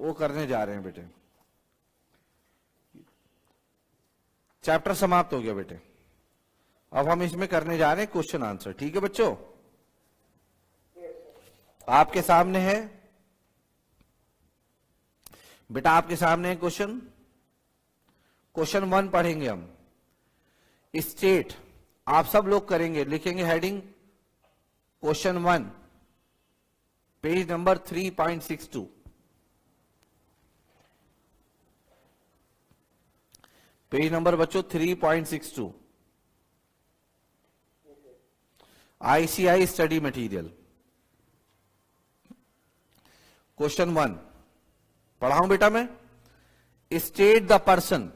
वो करने जा रहे हैं बेटे। चैप्टर समाप्त हो गया बेटे। अब हम इसमें करने जा रहे हैं क्वेश्चन आंसर। ठीक है बच्चों, आपके सामने है बेटा, आपके सामने है क्वेश्चन। क्वेश्चन 1 पढ़ेंगे हम। स्टेट, आप सब लोग करेंगे, लिखेंगे heading question 1, page number 3.62। Page number बच्चों 3.62, ICI स्टडी मटेरियल। क्वेश्चन 1 पढ़ाऊं बेटा मैं। State the person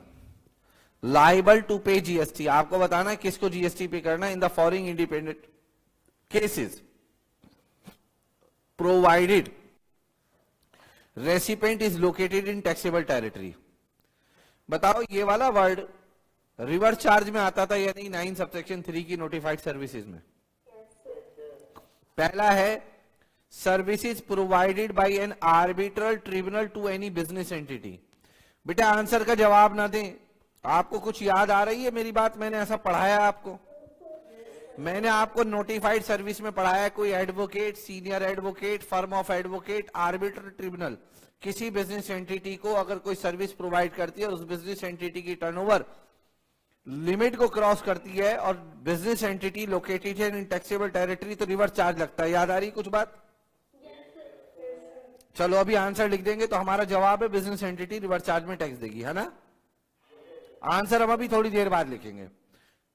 liable to pay GST, आपको बताना है किसको जीएसटी पे करना है। In the following independent cases provided recipient is located in taxable territory. बताओ ये वाला वर्ड रिवर्स चार्ज में आता था या नहीं 9 सबसेक्शन 3 की नोटिफाइड सर्विसेज में? पहला है services provided by an arbitral tribunal to any business entity. बेटा आंसर का जवाब ना दें, आपको कुछ याद आ रही है मेरी बात? मैंने ऐसा पढ़ाया आपको? मैंने आपको नोटिफाइड सर्विस में पढ़ाया कोई advocate, senior advocate, firm of advocate, arbitral tribunal किसी बिजनेस एंटिटी को अगर कोई सर्विस प्रोवाइड करती है और उस बिजनेस एंटिटी की टर्नओवर लिमिट को क्रॉस करती है और बिजनेस एंटिटी लोकेटेड है इन टैक्सेबल टेरिटरी तो रिवर्स चार्ज लगता है। याद आ रही कुछ बात? चलो अभी आंसर लिख देंगे तो हमारा जवाब है बिजनेस एंटिटी रिवर्स चार्ज में टैक्स देगी, है ना? आंसर हम अभी थोड़ी देर बाद लिखेंगे।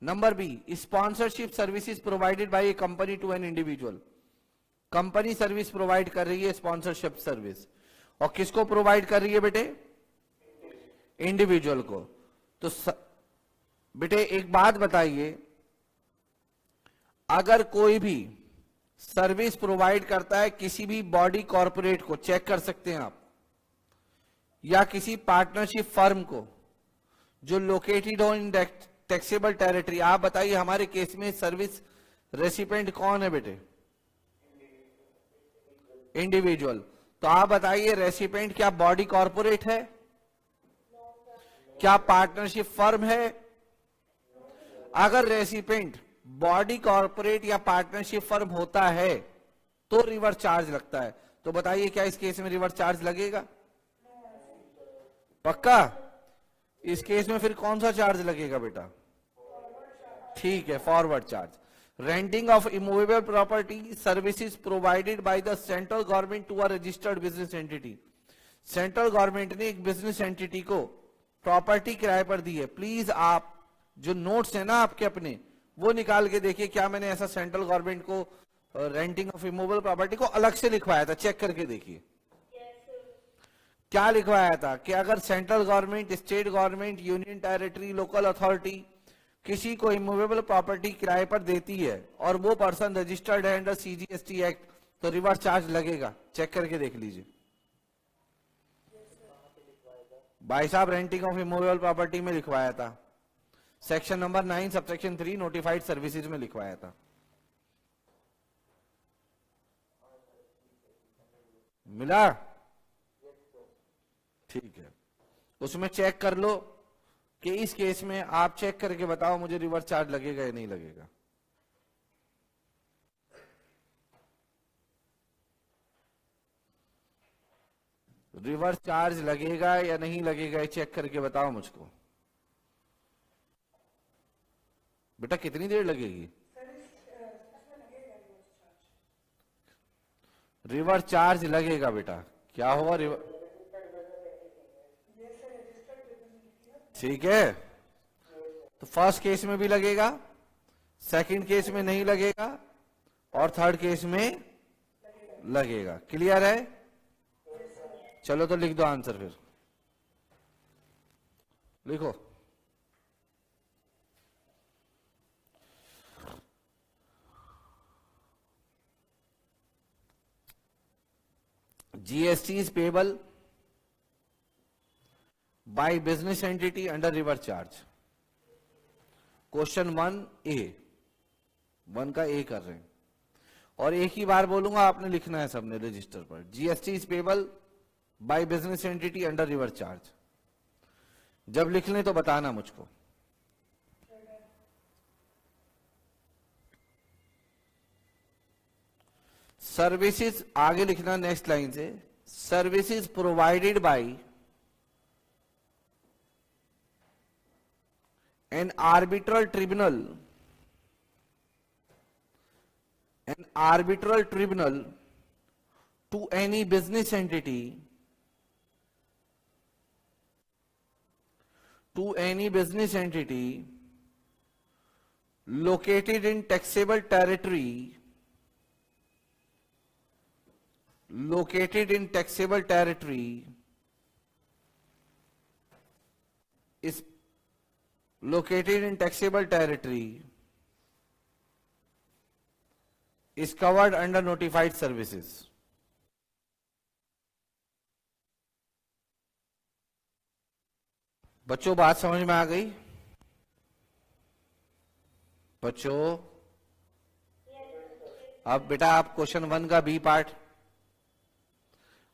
Number B, sponsorship services provided by a company to an individual. Company service provide कर रही है स्पॉन्सरशिप सर्विस, और किसको प्रोवाइड कर रही है बेटे? इंडिविजुअल को। तो बेटे एक बात बताइए, अगर कोई भी सर्विस प्रोवाइड करता है किसी भी बॉडी कॉर्पोरेट को, चेक कर सकते हैं आप, या किसी पार्टनरशिप फर्म को जो लोकेटेड हो इन टैक्सेबल टेरिटरी, आप बताइए हमारे केस में सर्विस रेसिपेंट कौन है बेटे? इंडिविजुअल। तो आप बताइए रेसिपेंट क्या बॉडी कॉर्पोरेट है? क्या पार्टनरशिप फर्म है? अगर रेसिपेंट बॉडी कॉर्पोरेट या पार्टनरशिप फर्म होता है तो रिवर्स चार्ज लगता है। तो बताइए क्या इस केस में रिवर्स चार्ज लगेगा? पक्का? इस केस में फिर कौन सा चार्ज लगेगा बेटा? ठीक है, forward charge. Renting of immovable property services provided by the central government to a registered business entity. Central government ने एक बिजनेस एंटिटी को प्रॉपर्टी किराए पर दी है। प्लीज आप जो नोट्स है ना आपके अपने, वो निकाल के देखिए क्या मैंने ऐसा सेंट्रल गवर्नमेंट को रेंटिंग ऑफ इमूवेबल प्रॉपर्टी को अलग से लिखवाया था, चेक करके देखिए। क्या लिखवाया था कि अगर central government, state government, union territory, local authority किसी को इमूवेबल प्रॉपर्टी किराए पर देती है और वो पर्सन रजिस्टर्ड है अंडर सीजीएसटी एक्ट, तो रिवर्स चार्ज लगेगा। चेक करके देख लीजिए। भाई साहब रेंटिंग ऑफ इमूवेबल प्रॉपर्टी में लिखवाया था, section number 9 subsection 3 notified services में लिखवाया था। मिला? ठीक है, उसमें चेक कर लो कि इस केस में आप चेक करके बताओ मुझे रिवर्स चार्ज लगेगा या नहीं लगेगा। रिवर्स चार्ज लगेगा या नहीं लगेगा, चेक करके बताओ मुझको। बेटा कितनी देर लगेगी? रिवर्स चार्ज लगेगा बेटा। क्या हुआ? ठीक है, तो फर्स्ट केस में भी लगेगा, सेकंड केस में नहीं लगेगा, और थर्ड केस में लगेगा। क्लियर है? चलो तो लिख दो आंसर, फिर लिखो। GST is payable by business entity under reverse charge. Question 1A, 1 का A कर रहे हैं, और एक ही बार बोलूंगा, आपने लिखना है सबने रजिस्टर पर। GST is payable by business entity under reverse charge. जब लिख लें तो बताना मुझको। सर्विसेज आगे लिखना नेक्स्ट लाइन से, services provided bye an arbitral tribunal to any business entity located in taxable territory is located in taxable territory is covered under notified services। बच्चों बात समझ में आ गई? बच्चों अब बेटा आप क्वेश्चन 1 का बी पार्ट,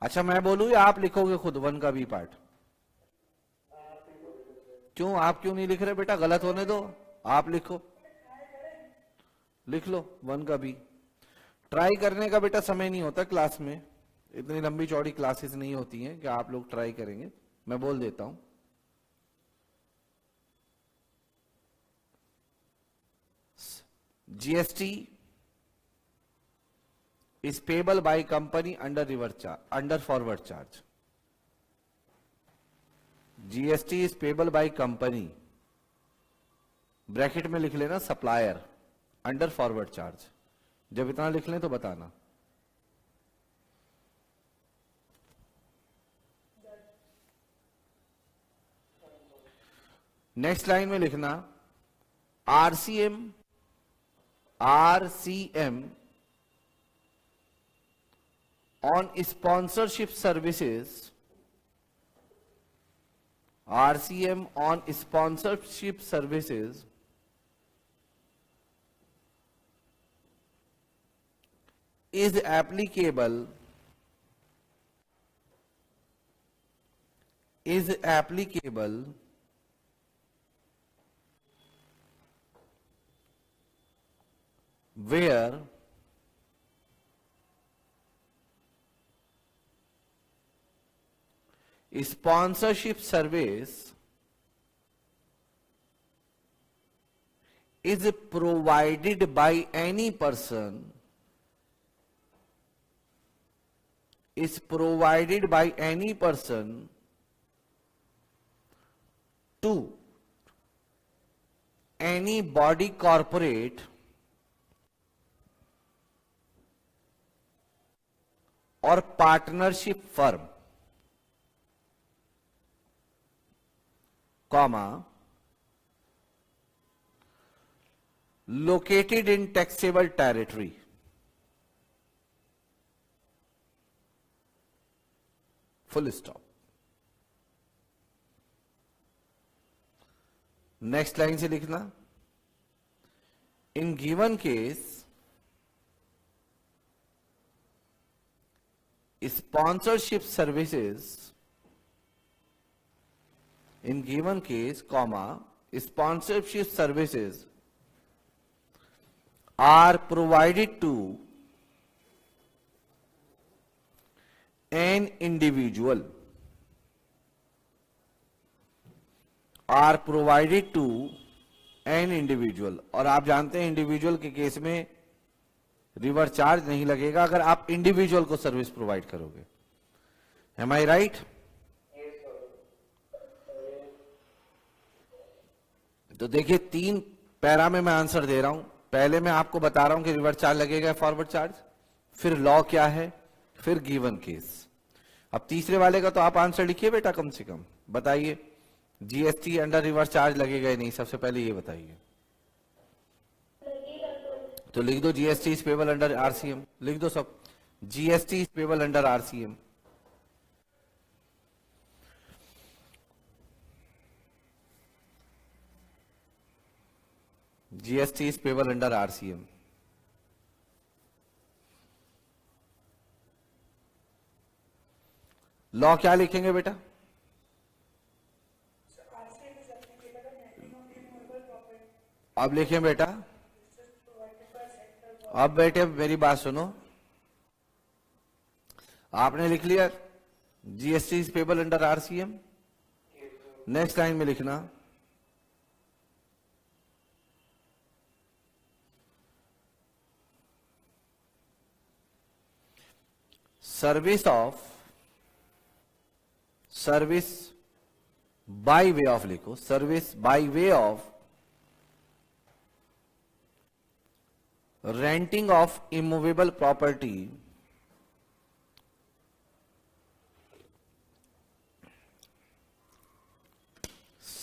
अच्छा मैं बोलूं या आप लिखोगे खुद 1 का बी पार्ट? क्यों, आप क्यों नहीं लिख रहे बेटा? गलत होने दो, आप लिखो, लिख लो 1 का बी। ट्राई करने का बेटा समय नहीं होता क्लास में, इतनी लंबी चौड़ी क्लासेस नहीं होती हैं कि आप लोग ट्राई करेंगे। मैं बोल देता हूं, GST is payable by company under forward charge। GST is payable by company, bracket में लिख लेना सप्लायर, अंडर फॉरवर्ड चार्ज। जब इतना लिख लें तो बताना। नेक्स्ट लाइन में लिखना RCM on sponsorship services, RCM on sponsorship services is applicable where sponsorship service is provided by any person to any body corporate or partnership firm, comma, located in taxable territory। Full stop. Next line से लिखना इन given case sponsorship services, in given case, comma, sponsorship services are provided to an individual, और आप जानते हैं individual के case में reverse charge नहीं लगेगा अगर आप इंडिविजुअल को सर्विस प्रोवाइड करोगे। एम आई राइट? तो देखिए 3 पैरा में मैं आंसर दे रहा हूं। पहले मैं आपको बता रहा हूं कि रिवर्स चार्ज लगेगा फॉरवर्ड चार्ज, फिर लॉ क्या है, फिर गिवन केस। अब तीसरे वाले का तो आप आंसर लिखिए बेटा, कम से कम बताइए जीएसटी अंडर रिवर्स चार्ज लगेगा या नहीं, सबसे पहले ये बताइए। तो लिख दो GST is payable under RCM, लिख दो सब, GST is payable under RCM. GST is payable under RCM. Law क्या लिखेंगे बेटा? अब लिखें बेटा, अब बेटे मेरी बात सुनो, आपने लिख लिया GST is payable under RCM. Next line में लिखना सर्विस बाय वे ऑफ, लिखो service by way of renting of immovable property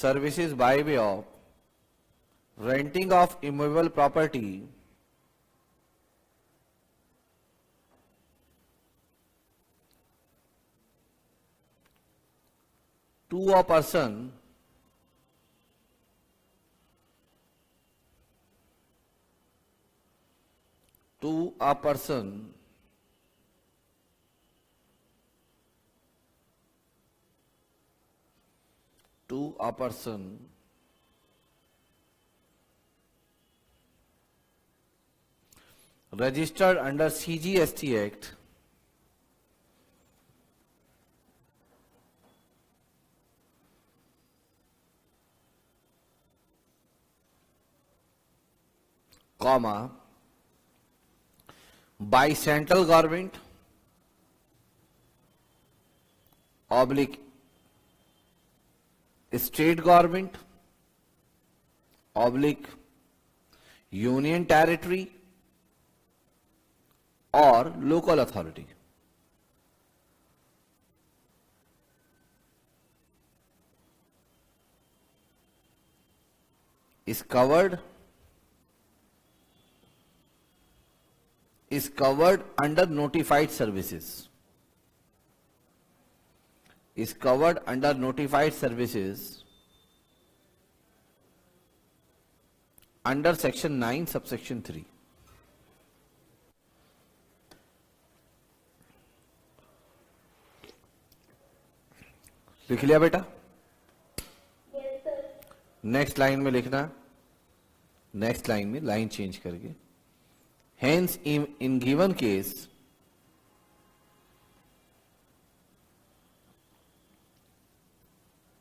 services by way of renting of immovable property to a person registered under CGST Act comma by central government oblique state government oblique union territory or local authority is covered under notified services, is covered under notified services under section 9 subsection 3। लिख लिया बेटा? Next line में लिखना, next line में line change करके hence in given case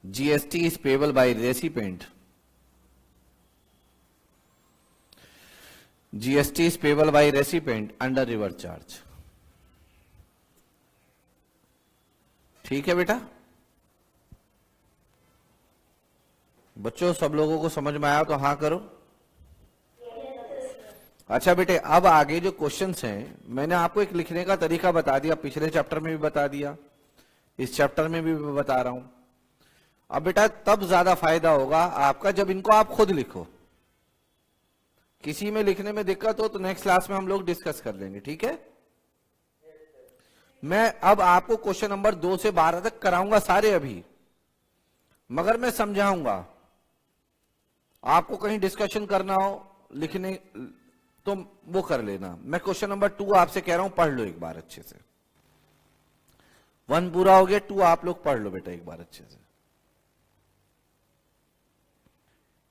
GST is payable by recipient, GST is payable by recipient under reverse charge। ठीक है बेटा? बच्चों सब लोगों को समझ में आया तो हाँ करो। अच्छा बेटे, अब आगे जो क्वेश्चंस हैं मैंने आपको एक लिखने का तरीका बता दिया, पिछले चैप्टर में भी बता दिया, इस चैप्टर में भी बता रहा हूं। अब बेटा तब ज्यादा फायदा होगा आपका जब इनको आप खुद लिखो। किसी में लिखने में दिक्कत हो तो नेक्स्ट क्लास में हम लोग डिस्कस कर लेंगे, ठीक है? मैं अब आपको क्वेश्चन नंबर 2 से 12 तक कराऊंगा सारे अभी, मगर मैं समझाऊंगा। आपको कहीं डिस्कशन करना हो लिखने तो वो कर लेना। मैं क्वेश्चन नंबर 2 आपसे कह रहा हूं पढ़ लो एक बार अच्छे से। 1 पूरा हो गया, 2 आप लोग पढ़ लो बेटा एक बार अच्छे से।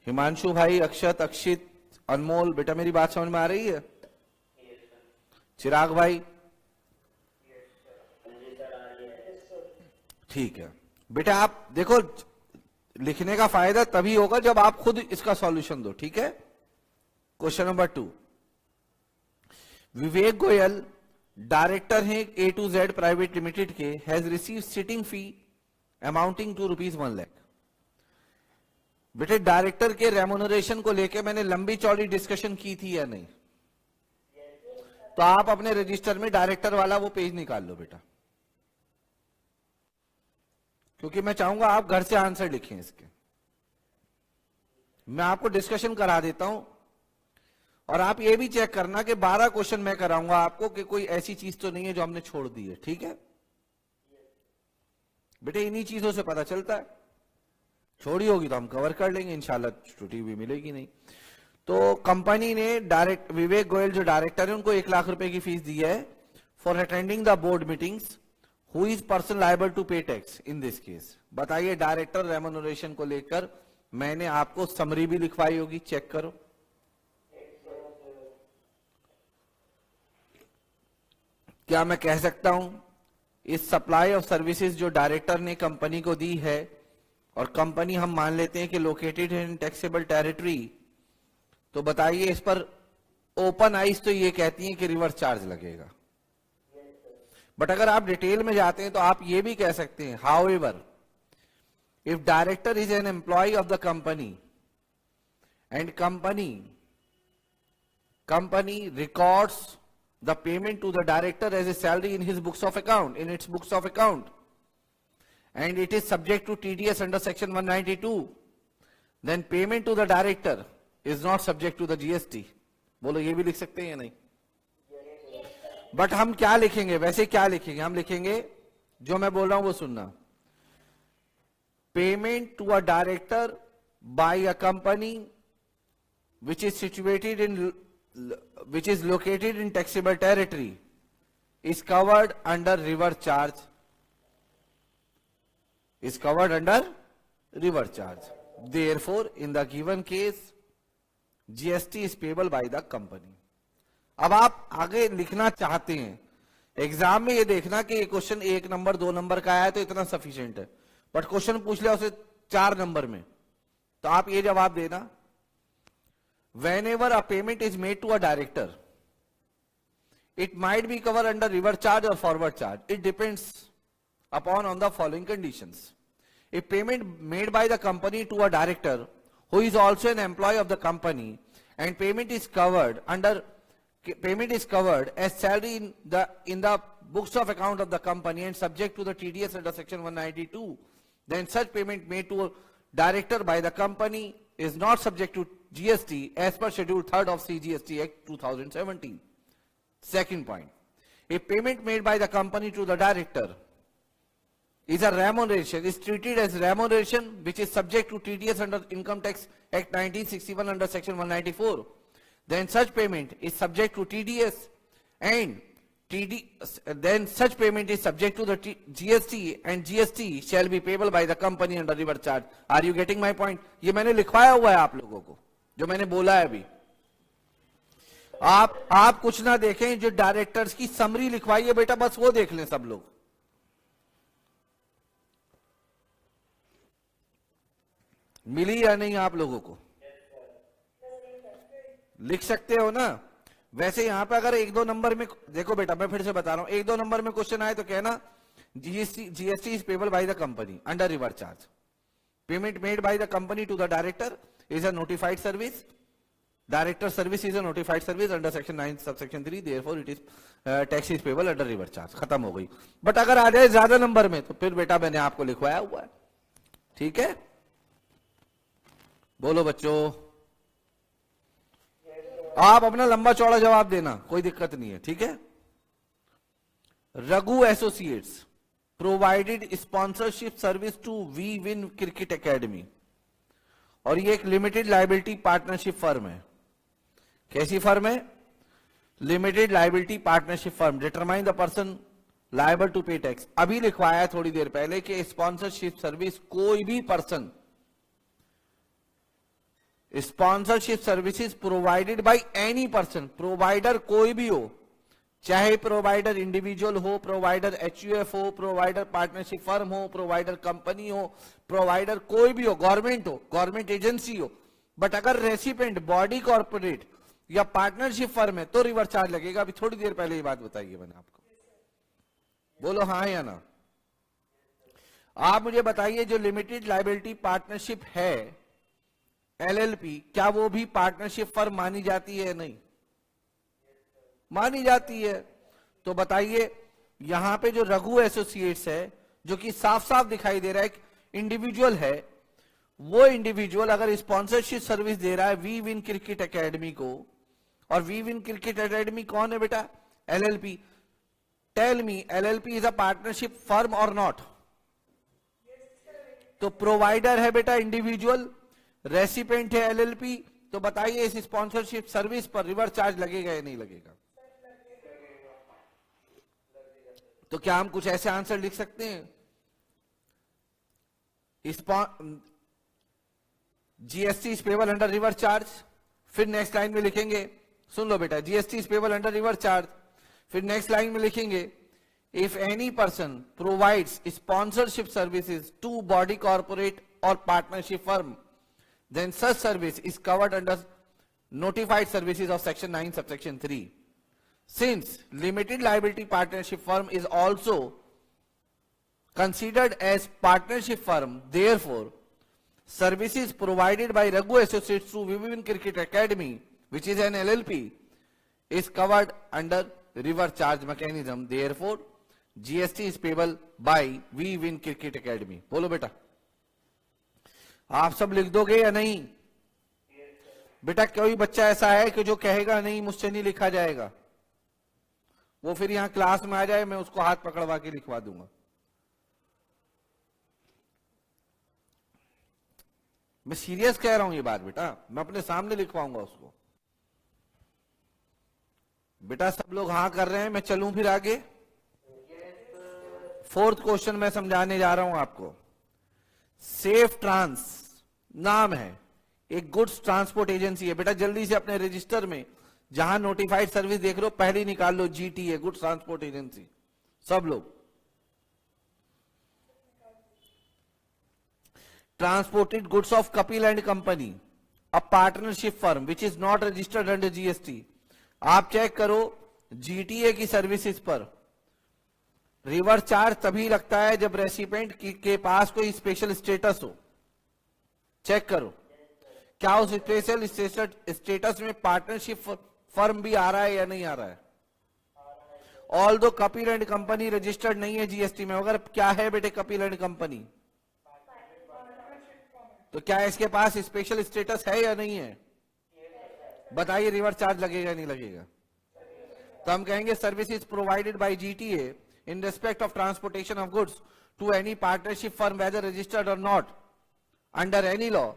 हिमांशु भाई, अक्षत, अक्षित, अनमोल, बेटा मेरी बात समझ में आ रही है? चिराग भाई, ठीक है बेटा। आप देखो लिखने का फायदा तभी होगा जब आप खुद इसका सॉल्यूशन दो, ठीक है? Question number 2, Vivek Goyal director हैं A2Z प्राइवेट लिमिटेड के, has receive sitting fee amounting to ₹1 lakh. बेटे डायरेक्टर के रेम्यूनरेशन को लेके मैंने लंबी चौड़ी डिस्कशन की थी या नहीं? तो आप अपने रजिस्टर में डायरेक्टर वाला वो पेज निकाल लो बेटा, क्योंकि मैं चाहूंगा आप घर से आंसर लिखें इसके। मैं आपको डिस्कशन करा देता हूं और आप ये भी चेक करना कि 12 क्वेश्चन मैं कराऊंगा आपको कि कोई ऐसी चीज तो नहीं है जो हमने छोड़ दी है, ठीक है बेटे? इन्हीं चीजों से पता चलता है, छोड़ी होगी तो हम कवर कर लेंगे इंशाल्लाह, छुट्टी भी मिलेगी नहीं। तो कंपनी ने विवेक गोयल जो डायरेक्टर है उनको 1 लाख रुपए की फीस दी है for attending the board meetings who is person liable to pay tax in this case? बताइए, डायरेक्टर रेम्यूनरेशन को लेकर मैंने आपको समरी भी लिखवाई होगी, चेक करो। क्या मैं कह सकता हूं इस सप्लाई ऑफ सर्विसेज जो डायरेक्टर ने कंपनी को दी है, और कंपनी हम मान लेते हैं कि लोकेटेड इन टैक्सेबल टेरिटरी, तो बताइए इस पर ओपन आइज तो ये कहती हैं कि रिवर्स चार्ज लगेगा। बट अगर आप डिटेल में जाते हैं तो आप ये भी कह सकते हैं, however if director is an employee of the company and company records the payment to the director as a salary in his books of account, in its books of account, and it is subject to TDS under section 192, then payment to the director is not subject to the GST. बोलो ये भी लिख सकते हैं या नहीं? But हम क्या लिखेंगे, वैसे क्या लिखेंगे? हम लिखेंगे जो मैं बोल रहा हूं वो सुनना, payment to a director by a company which is located in taxable territory is covered under reverse charge. Therefore, in the given case, GST is payable by the company. अब आप आगे लिखना चाहते हैं, एग्जाम में ये देखना कि ये क्वेश्चन 1 नंबर 2 नंबर का आया तो इतना सफिशिएंट है, बट क्वेश्चन पूछ लिया उसे 4 नंबर में, तो आप ये जवाब देना, whenever a payment is made to a director, it might be covered under reverse charge or forward charge. It depends upon on the following conditions. If payment made by the company to a director who is also an employee of the company, and payment is covered as salary in the books of account of the company and subject to the TDS under section 192, then such payment made to a director by the company is not subject to GST as per schedule 3rd of CGST Act 2017. Second point, if payment made by the company to the director is a remuneration, is treated as remuneration which is subject to TDS under Income Tax Act 1961 under section 194, then such payment is subject to TDS and then such payment is subject to the GST and GST shall be payable by the company under reverse charge. Are you getting my point? ये मैंने लिखवाया हुआ है आप लोगों को, जो मैंने बोला है अभी। आप कुछ ना देखें, जो डायरेक्टर्स की समरी लिखवाई है बेटा, बस वो देख लें सब लोग। मिली या नहीं आप लोगों को? लिख सकते हो ना? वैसे यहां पे अगर 1-2 नंबर में देखो बेटा, मैं फिर से बता रहा हूं, 1-2 नंबर में क्वेश्चन आए तो कहना GST is payable by the company under reverse charge. Payment made by the company to the director is a notified service. Director service is a notified service under section 9 subsection 3, therefore it is tax is payable under reverse charge. खत्म हो गई। But अगर आ जाए ज्यादा number में तो फिर बेटा मैंने आपको लिखवाया हुआ है, ठीक है? बोलो बच्चों, आप अपना लंबा चौड़ा जवाब देना, कोई दिक्कत नहीं है, ठीक है? Raghu associates provided sponsorship service to we win cricket academy, और ये एक लिमिटेड लायबिलिटी पार्टनरशिप फर्म है। कैसी फर्म है? Limited liability partnership firm. Determine the person liable to pay tax. अभी लिखवाया थोड़ी देर पहले कि स्पॉन्सरशिप सर्विस कोई भी person, sponsorship services provided by any person, provider कोई भी हो, चाहे प्रोवाइडर इंडिविजुअल हो, प्रोवाइडर एचयूएफ हो, प्रोवाइडर पार्टनरशिप फर्म हो, प्रोवाइडर कंपनी हो, प्रोवाइडर कोई भी हो, गवर्नमेंट हो, गवर्नमेंट एजेंसी हो, बट अगर रेसिपेंट बॉडी कॉर्पोरेट या पार्टनरशिप फर्म है तो रिवर्स चार्ज लगेगा। अभी थोड़ी देर पहले ये बात बताई है मैंने आपको। बोलो हाँ या ना? आप मुझे बताइए, जो लिमिटेड लायबिलिटी पार्टनरशिप है एलएलपी, क्या वो भी पार्टनरशिप फर्म मानी जाती है या नहीं? मानी जाती है। तो बताइए, यहां पे जो रघु एसोसिएट्स है, जो कि साफ साफ दिखाई दे रहा है इंडिविजुअल है, वो इंडिविजुअल अगर स्पॉन्सरशिप सर्विस दे रहा है वी विन क्रिकेट एकेडमी को, और वी विन क्रिकेट एकेडमी कौन है बेटा? LLP. Tell me, LLP is a partnership firm और नॉट? तो प्रोवाइडर है बेटा इंडिविजुअल, रेसिपेंट है एलएलपी, तो बताइए इस स्पॉन्सरशिप सर्विस पर रिवर्स चार्ज लगेगा या नहीं लगेगा? तो क्या हम कुछ ऐसे आंसर लिख सकते हैं, GST is payable under reverse charge, फिर नेक्स्ट लाइन में लिखेंगे, सुन लो बेटा, GST is payable under reverse charge, फिर नेक्स्ट लाइन में लिखेंगे if any person provides sponsorship services to body corporate और partnership firm then such service is covered under notified services of section 9 subsection 3. Since limited liability partnership firm is also considered as partnership firm, therefore services provided by Raghu Associates through Vivian Cricket Academy, which is an LLP, is covered under reverse charge mechanism. Therefore GST is payable by Vivian Cricket Academy. बोलो बेटा, आप सब लिख दोगे या नहीं? बेटा कोई बच्चा ऐसा है कि जो कहेगा नहीं मुझसे नहीं लिखा जाएगा, वो फिर यहां क्लास में आ जाए, मैं उसको हाथ पकड़वा के लिखवा दूंगा। मैं सीरियस कह रहा हूं ये बात बेटा, मैं अपने सामने लिखवाऊंगा उसको। बेटा सब लोग हाँ कर रहे हैं, मैं चलूं फिर आगे। फोर्थ क्वेश्चन मैं समझाने जा रहा हूं आपको। सेफ ट्रांस नाम है, एक गुड्स ट्रांसपोर्ट एजेंसी है। बेटा जल्दी से अपने रजिस्टर में जहां नोटिफाइड सर्विस देख रहे हो पहले निकाल लो, जीटीए गुड्स ट्रांसपोर्ट एजेंसी। सब लोग transported goods of Kapil and company, a partnership firm which is not registered under GST. आप चेक करो जीटीए की सर्विसेज पर रिवर्स चार्ज तभी लगता है जब रेसिपेंट के पास कोई स्पेशल स्टेटस हो। चेक करो क्या उस स्पेशल स्टेटस में पार्टनरशिप फर्म भी आ रहा है या नहीं आ रहा है। ऑल दो कपिल एंड कंपनी रजिस्टर्ड नहीं है जीएसटी में, मगर क्या है बेटे कपिल एंड कंपनी, तो क्या इसके पास स्पेशल स्टेटस है या नहीं है? बताइए रिवर्स चार्ज लगेगा नहीं लगेगा? तो हम कहेंगे services provided bye GTA in respect of transportation of goods to any partnership firm whether registered or not under any law,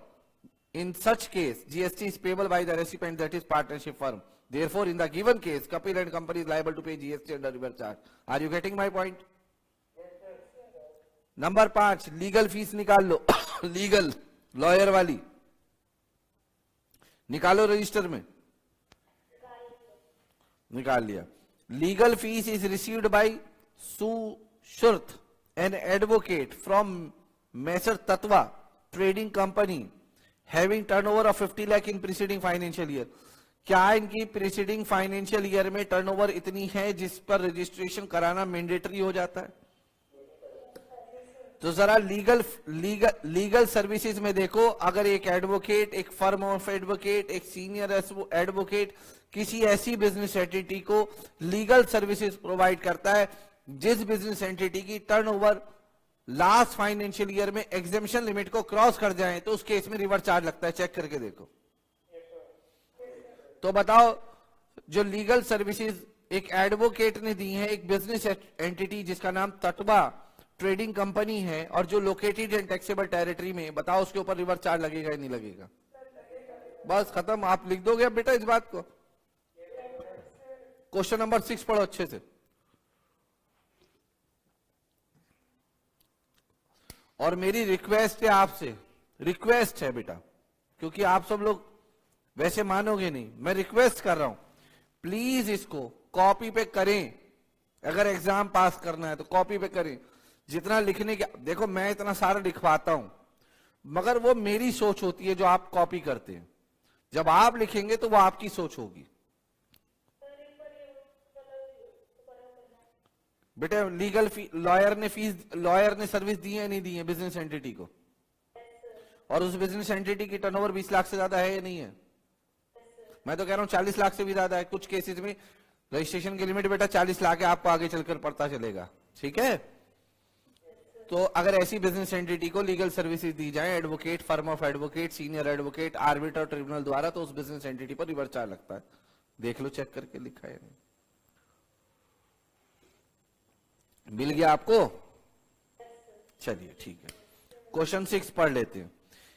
in such case GST is payable by the recipient, that is partnership firm. Therefore in the given case Kapil and company is liable to pay GST under reverse charge. Are you getting my point? Yes sir. Number 5 legal fees निकाल लो legal lawyer वाली निकालो register में, निकाल लिया। Legal fees is received by Sushruth, an advocate from Messer Tatva Trading Company having turnover of 50 lakh in preceding financial year. क्या इनकी preceding financial year में turnover इतनी है जिस पर रजिस्ट्रेशन कराना मैंडेटरी हो जाता है? तो जरा लीगल सर्विसेज में देखो, अगर एक एडवोकेट, एक फर्म ऑफ एडवोकेट, एक सीनियर एडवोकेट किसी ऐसी बिजनेस एंटिटी को लीगल सर्विसेज प्रोवाइड करता है जिस बिजनेस एंटिटी की टर्नओवर लास्ट फाइनेंशियल ईयर में एग्जेम्पशन लिमिट को क्रॉस कर जाए, तो उस केस में रिवर्स चार्ज लगता है। चेक करके देखो। तो बताओ जो लीगल सर्विसेज एक एडवोकेट ने दी है एक बिजनेस एंटिटी जिसका नाम तटवा ट्रेडिंग कंपनी है और जो लोकेटेड इन टैक्सेबल टेरिटरी में, बताओ उसके ऊपर रिवर्स चार्ज लगेगा या नहीं लगेगा? बस खत्म। आप लिख दोगे अब बेटा इस बात को। क्वेश्चन नंबर 6 पढ़ो अच्छे से। और मेरी रिक्वेस्ट है आपसे, रिक्वेस्ट है बेटा, क्योंकि आप सब लोग वैसे मानोगे नहीं, मैं रिक्वेस्ट कर रहा हूं, प्लीज इसको कॉपी पे करें। अगर एग्जाम पास करना है तो कॉपी पे करें। जितना लिखने के, देखो मैं इतना सारा लिखवाता हूं, मगर वो मेरी सोच होती है जो आप कॉपी करते हैं। जब आप लिखेंगे तो वो आपकी सोच होगी। बेटे लीगल लॉयर ने सर्विस दी है नहीं दी है बिजनेस एंटिटी को? और उस बिजनेस एंटिटी की टर्नओवर 20 लाख से ज्यादा है या नहीं है? मैं तो कह रहा हूं 40 लाख से भी ज्यादा है। कुछ केसेस में रजिस्ट्रेशन की लिमिट बेटा 40 लाख है, आपको आगे चलकर पता चलेगा। ठीक है, तो अगर ऐसी बिजनेस एंटिटी को लीगल सर्विसेज दी जाए, advocate, firm of advocate, senior advocate, arbiter, tribunal द्वारा, तो उस बिजनेस एंटिटी पर रिवर्स चार्ज लगता है। देख लो चेक करके लिखा है नहीं। मिल गया आपको? चलिए ठीक है। क्वेश्चन 6 पढ़ लेते हैं।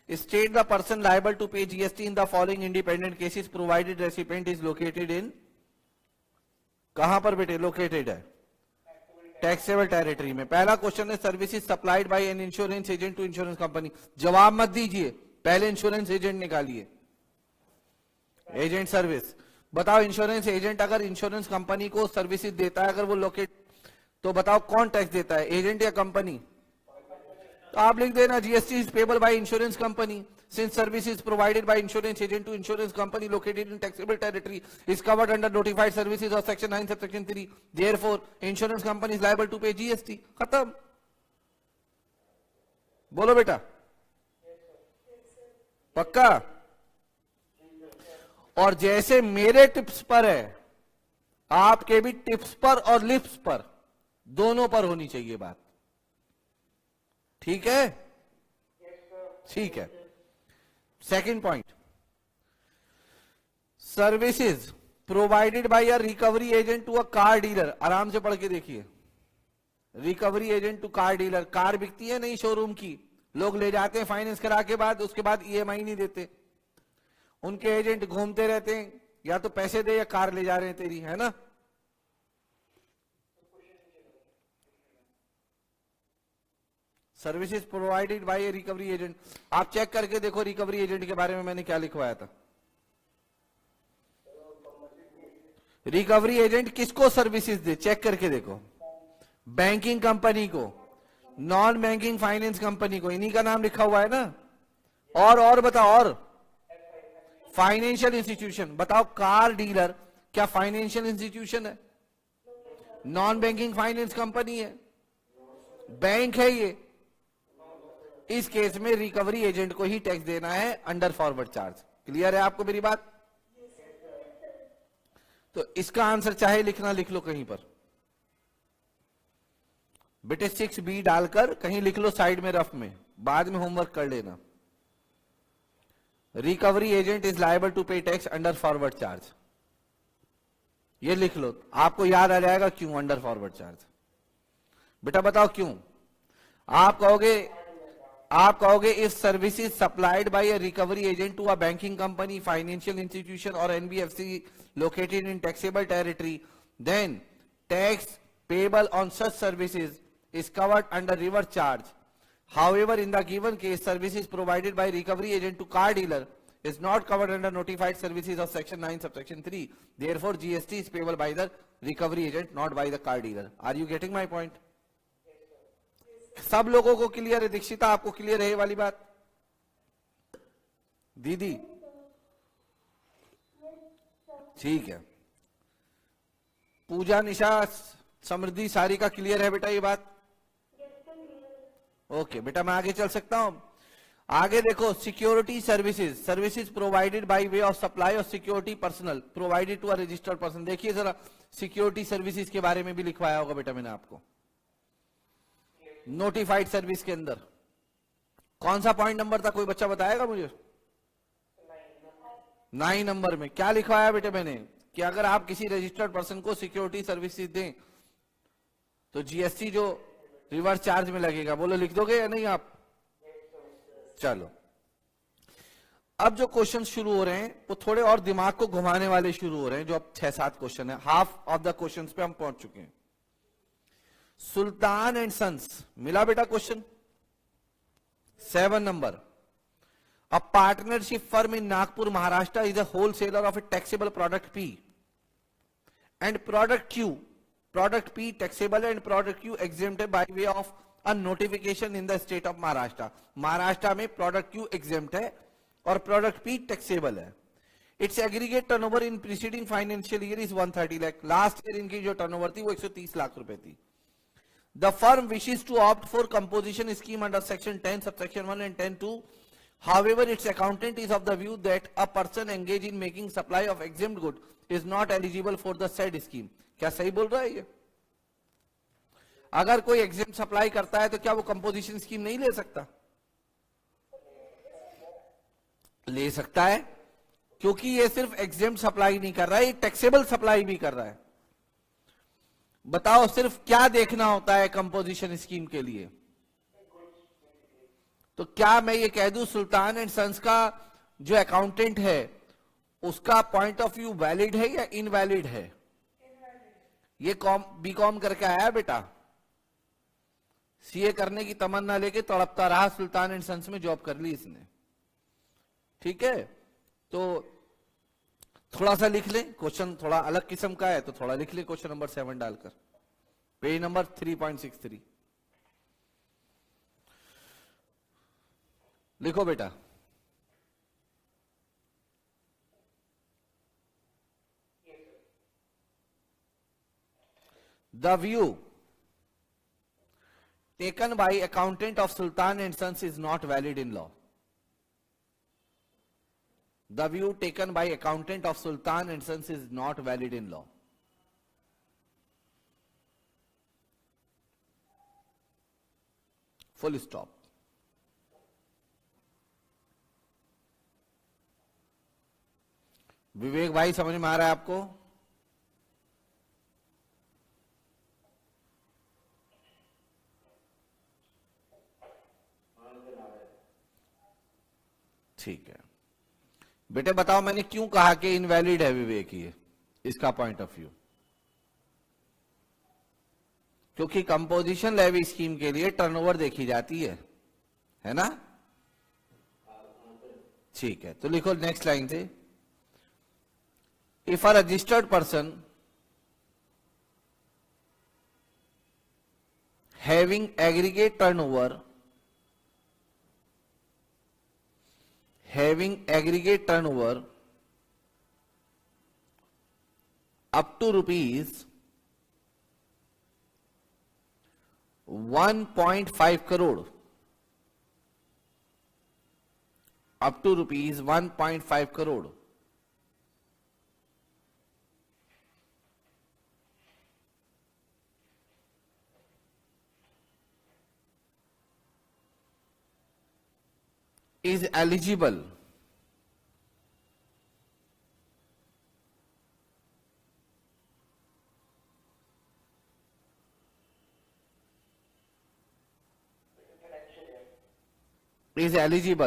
State the person liable to pay GST in the following independent cases provided recipient is located in, कहां पर बेटे लोकेटेड है? टैक्सेबल टेरिटरी में। पहला क्वेश्चन है services supplied by an insurance agent to insurance company. जवाब मत दीजिए, पहले इंश्योरेंस एजेंट निकालिए। एजेंट सर्विस, बताओ इंश्योरेंस एजेंट अगर इंश्योरेंस कंपनी को सर्विसेज देता है, अगर वो लोकेट, तो बताओ कौन टैक्स देता है, एजेंट या कंपनी? तो आप लिख देना GST is payable by insurance company since services provided by insurance agent to insurance company located in taxable territory is covered under notified services of section 9 subsection 3, therefore insurance company is liable to pay GST। खत्म। बोलो बेटा, पक्का? और जैसे मेरे tips पर है, आपके भी टिप्स पर और लिप्स पर, दोनों पर होनी चाहिए बात। ठीक है? ठीक है। Second point, services provided by a recovery agent to a car dealer. आराम से पढ़ के देखिए। Recovery agent to car dealer, car बिकती है नहीं शोरूम की, लोग ले जाते हैं फाइनेंस करा के बाद, उसके बाद ईएमआई नहीं देते, उनके एजेंट घूमते रहते हैं, या तो पैसे दे या कार ले जा रहे हैं तेरी, है ना? Services provided by A recovery agent, आप चेक करके देखो रिकवरी एजेंट के बारे में मैंने क्या लिखवाया था। रिकवरी एजेंट किसको सर्विसेज दे, चेक करके देखो। बैंकिंग कंपनी को, नॉन बैंकिंग फाइनेंस कंपनी को, इन्हीं का नाम लिखा हुआ है ना। और बताओ, और फाइनेंशियल इंस्टीट्यूशन, बताओ कार डीलर क्या फाइनेंशियल इंस्टीट्यूशन है? नॉन बैंकिंग फाइनेंस कंपनी है, बैंक है ये। इस केस में रिकवरी एजेंट को ही टैक्स देना है अंडर फॉरवर्ड चार्ज। क्लियर है आपको मेरी बात? तो इसका आंसर चाहे लिखना लिख लो कहीं पर, बेटे 6B डालकर कहीं लिख लो साइड में रफ में, बाद में होमवर्क कर लेना। Recovery agent is liable to pay tax under forward charge, ये लिख लो, आपको याद आ जाएगा क्यों अंडर फॉरवर्ड चार्ज। बेटा बताओ क्यों? आप कहोगे if services supplied by a recovery agent to a banking company, financial institution और NBFC located in taxable territory, then tax payable on such services is covered under reverse charge. However, in the given case, services provided by recovery agent to car dealer is not covered under notified services of section 9 subsection 3. Therefore, GST is payable by the recovery agent, not by the car dealer. Are you getting my point? सब लोगों को clear है? दीक्षिता आपको clear है ये वाली बात? दीदी ठीक है। पूजा, निशा, समृद्धि, सारिका क्लियर है बेटा ये बात? ओके बेटा मैं आगे चल सकता हूं। आगे देखो, security services, services provided by way of supply of security personnel provided to a registered person. देखिए जरा, सिक्योरिटी सर्विसेज के बारे में भी लिखवाया होगा बेटा मैंने आपको नोटिफाइड सर्विस के अंदर। कौन सा पॉइंट नंबर था, कोई बच्चा बताएगा मुझे? 9 नंबर में क्या लिखवाया बेटे मैंने, कि अगर आप किसी रजिस्टर्ड पर्सन को सिक्योरिटी सर्विसेज दें तो जीएसटी जो रिवर्स चार्ज में लगेगा। बोलो लिख दोगे या नहीं आप? चलो, अब जो क्वेश्चन शुरू हो रहे हैं वो थोड़े और दिमाग को घुमाने वाले शुरू हो रहे हैं। जो अब 6-7 क्वेश्चन है, हाफ ऑफ द क्वेश्चंस पे हम पहुंच चुके हैं। सुल्तान एंड सन्स मिला बेटा question 7 number. A partnership firm in Nagpur, Maharashtra is a wholesaler of a taxable product P and product Q. Product P taxable and product Q exempted by way of a notification in the state of Maharashtra. Maharashtra में product Q exempt है और product P taxable है। Its aggregate turnover in preceding financial year is 130 lakh. Last year इनकी जो turnover थी वो 130 लाख रुपए थी। The firm wishes to opt for composition scheme under section 10 subsection 1 and 10(2). However, its accountant is of the view that a person engaged in making supply of exempt good is not eligible for the said scheme. क्या सही बोल रहा है ये? अगर कोई exempt supply करता है तो क्या वो कंपोजिशन स्कीम नहीं ले सकता? ले सकता है, क्योंकि ये सिर्फ exempt सप्लाई नहीं कर रहा है, ये टैक्सेबल सप्लाई भी कर रहा है। बताओ सिर्फ क्या देखना होता है कंपोजिशन स्कीम के लिए? तो क्या मैं ये कह दूं सुल्तान एंड सन्स का जो अकाउंटेंट है उसका पॉइंट ऑफ व्यू वैलिड है या इनवैलिड है? ये बीकॉम करके आया बेटा, सीए करने की तमन्ना लेके तड़पता रहा, सुल्तान एंड सन्स में जॉब कर ली इसने। ठीक है, तो थोड़ा सा लिख ले, क्वेश्चन थोड़ा अलग किस्म का है तो थोड़ा लिख ले क्वेश्चन नंबर 7 डालकर, पेज नंबर 3.63 लिखो बेटा। The view taken by accountant of Sultan and Sons is not valid in law. The view taken by accountant of Sultan and Sons is not valid in law. Full stop. विवेक भाई समझ में आ रहा है आपको? ठीक है बेटे, बताओ मैंने क्यों कहा कि इनवैलिड है विवेक ये, इसका पॉइंट ऑफ व्यू? क्योंकि कंपोजिशन लेवी स्कीम के लिए टर्नओवर देखी जाती है ना? ठीक है, तो लिखो नेक्स्ट लाइन से, if a registered person having aggregate turnover up to rupees 1.5 crore, up to rupees 1.5 crore is eligible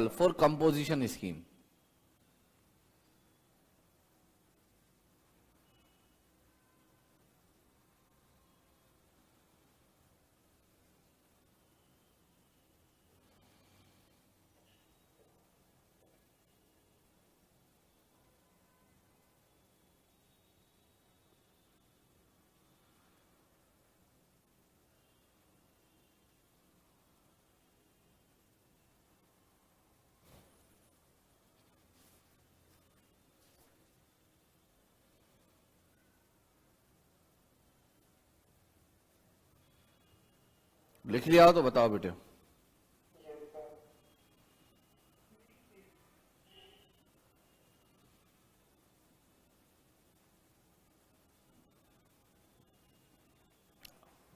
for composition scheme. लिख लिया हो तो बताओ बेटे।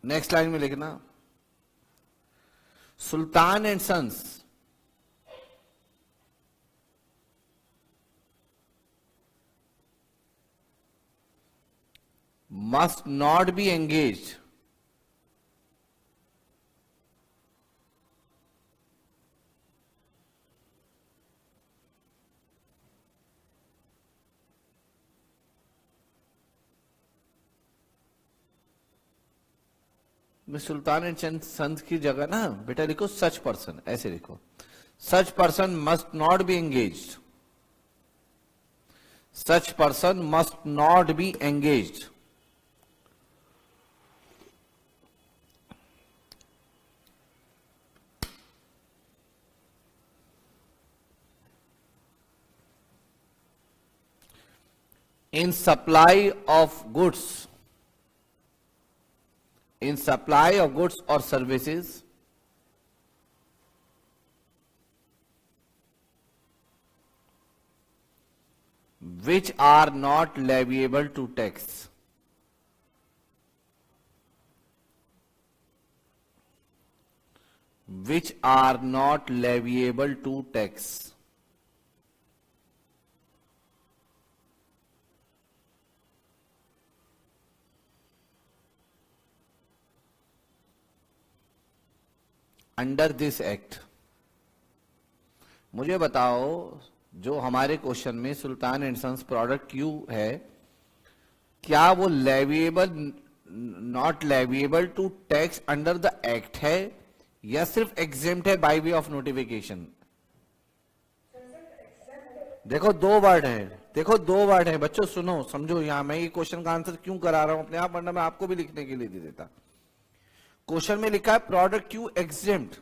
नेक्स्ट लाइन में लिखना, Sultan and sons must not be engaged में सुल्तान एंड सन्स की जगह ना बेटा लिखो सच पर्सन, ऐसे लिखो, such person must not be engaged, such person must not be engaged. in supply of goods or services which are not leviable to tax, which are not leviable to tax, under this act. मुझे बताओ जो हमारे question में Sultan and sons product क्यू है, क्या वो leviable not leviable to tax under the act है या सिर्फ एग्जेम्प्ट है बाय वे ऑफ नोटिफिकेशन? देखो दो वर्ड है, देखो दो वर्ड है बच्चों, सुनो समझो, यहां मैं ये क्वेश्चन का आंसर क्यों करा रहा हूं अपने आप, वरना मैं आपको भी लिखने के लिए दे देता। क्वेश्चन में लिखा है product Q exempt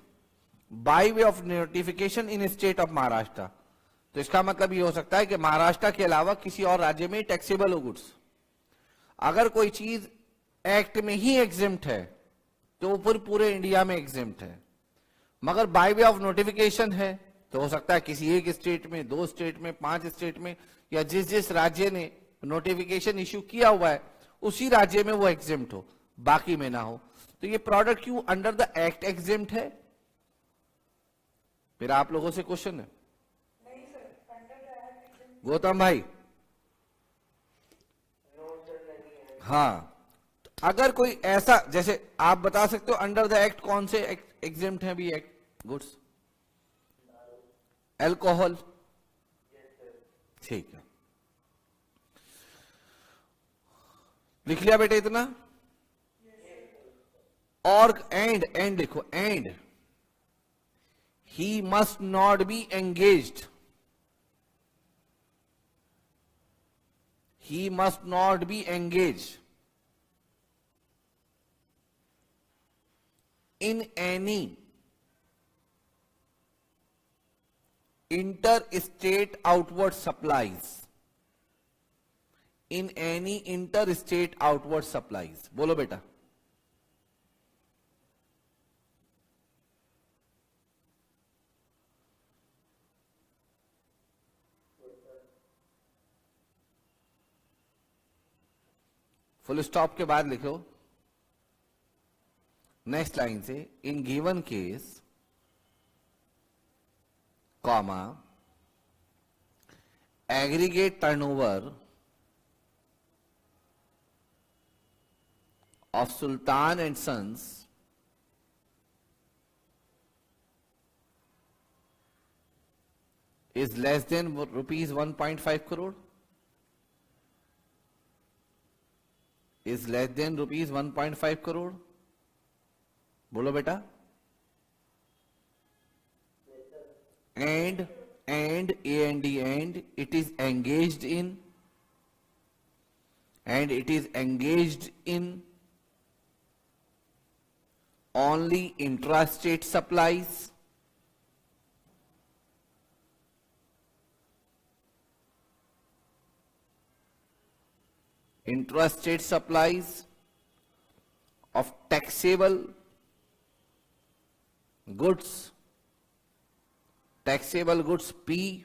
bye way of notification in state of Maharashtra. तो इसका मतलब ये हो सकता है कि महाराष्ट्र के अलावा किसी और राज्य में टैक्सेबल हो गुड्स। अगर कोई चीज एक्ट में ही एग्जेम्प्ट है तो वो पूरे इंडिया में एग्जेम्प्ट है, मगर बाय वे ऑफ नोटिफिकेशन है तो हो सकता है किसी एक स्टेट में, दो स्टेट में, 5 स्टेट में, या जिस जिस राज्य ने नोटिफिकेशन इश्यू किया हुआ है उसी राज्य में वो एग्जेम्प्ट हो, बाकी में ना हो। तो ये product Q under the act exempt है? फिर आप लोगों से क्वेश्चन है। नहीं sir, under the act. Gautam भाई, हाँ, अगर कोई ऐसा, जैसे आप बता सकते हो अंडर द एक्ट कौन से एग्जेम्प्ट है भी एक्ट गुड्स? अल्कोहल, ठीक है, लिख लिया बेटे इतना? और एंड देखो, and he must not be engaged, he must not be engaged in any interstate outward supplies, in any interstate outward supplies। बोलो बेटा। फुल स्टॉप के बाद लिखो नेक्स्ट लाइन से, in given case comma aggregate turnover of Sultan and sons is less than ₹1.5 crore, is less than ₹1.5 crore। बोलो बेटा। and it is engaged in, and it is engaged in only intrastate supplies, intrastate supplies of taxable goods, taxable goods P,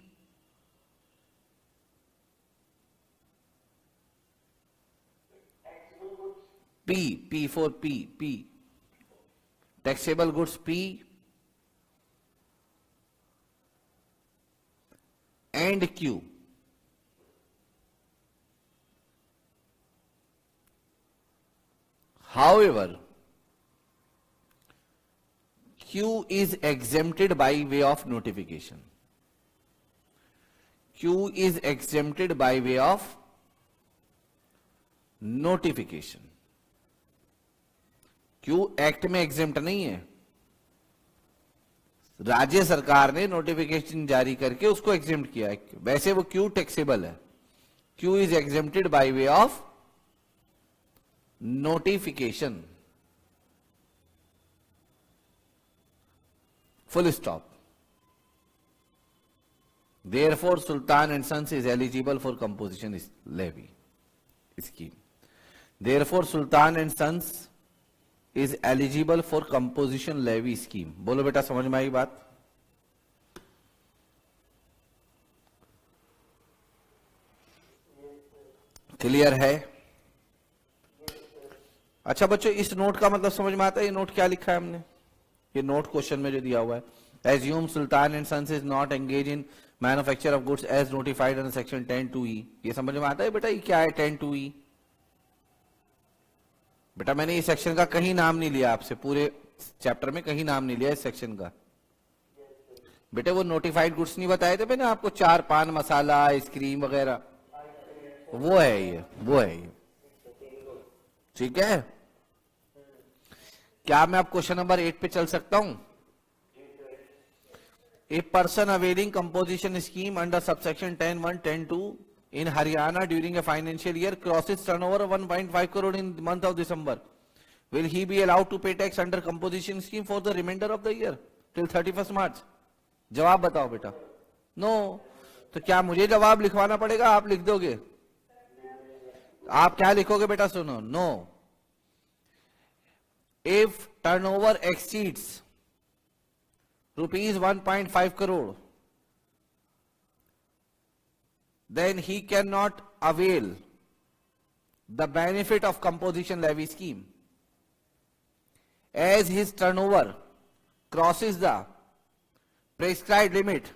P for P, taxable goods P and Q, however Q is exempted by way of notification, Q is exempted by way of notification। Q act में exempt नहीं है, राज्य सरकार ने notification जारी करके उसको exempt किया है, वैसे वो Q टैक्सेबल है। Q is exempted bye way of notification, full stop। Therefore Sultan and Sons is eligible for composition levy scheme, therefore Sultan and Sons is eligible for composition levy scheme। बोलो बेटा, समझ में आई बात? Clear है? अच्छा बच्चों, इस नोट का मतलब समझ में आता है? ये नोट क्या लिखा है हमने, ये नोट क्वेश्चन में जो दिया हुआ है, assume Sultan and sons is not engage in manufacture of goods as notified under section 10(2)E। ये समझ में आता है बेटा? ये क्या है 10(2)E? बेटा मैंने इस सेक्शन का कहीं नाम नहीं लिया आपसे, पूरे चैप्टर में कहीं नाम नहीं लिया इस सेक्शन का। बेटे वो नोटिफाइड गुड्स नहीं बताए थे मैंने आपको, 4 पान मसाला, आइसक्रीम वगैरह, वो है ये, वो है ये, ठीक है? क्या मैं अब क्वेश्चन नंबर 8 पे चल सकता हूं? A person availing composition scheme under subsection 10(1), 10(2) in Haryana during a financial year crosses turnover of 1.5 crore in the month of December. Will he be allowed to pay tax under composition scheme for the remainder of the year till 31st March? जवाब बताओ बेटा. No. तो क्या मुझे जवाब लिखवाना पड़ेगा? आप लिख दोगे? आप क्या लिखोगे बेटा? सुनो. No. If turnover exceeds rupees 1.5 crore, then he cannot avail the benefit of composition levy scheme. As his turnover crosses the prescribed limit,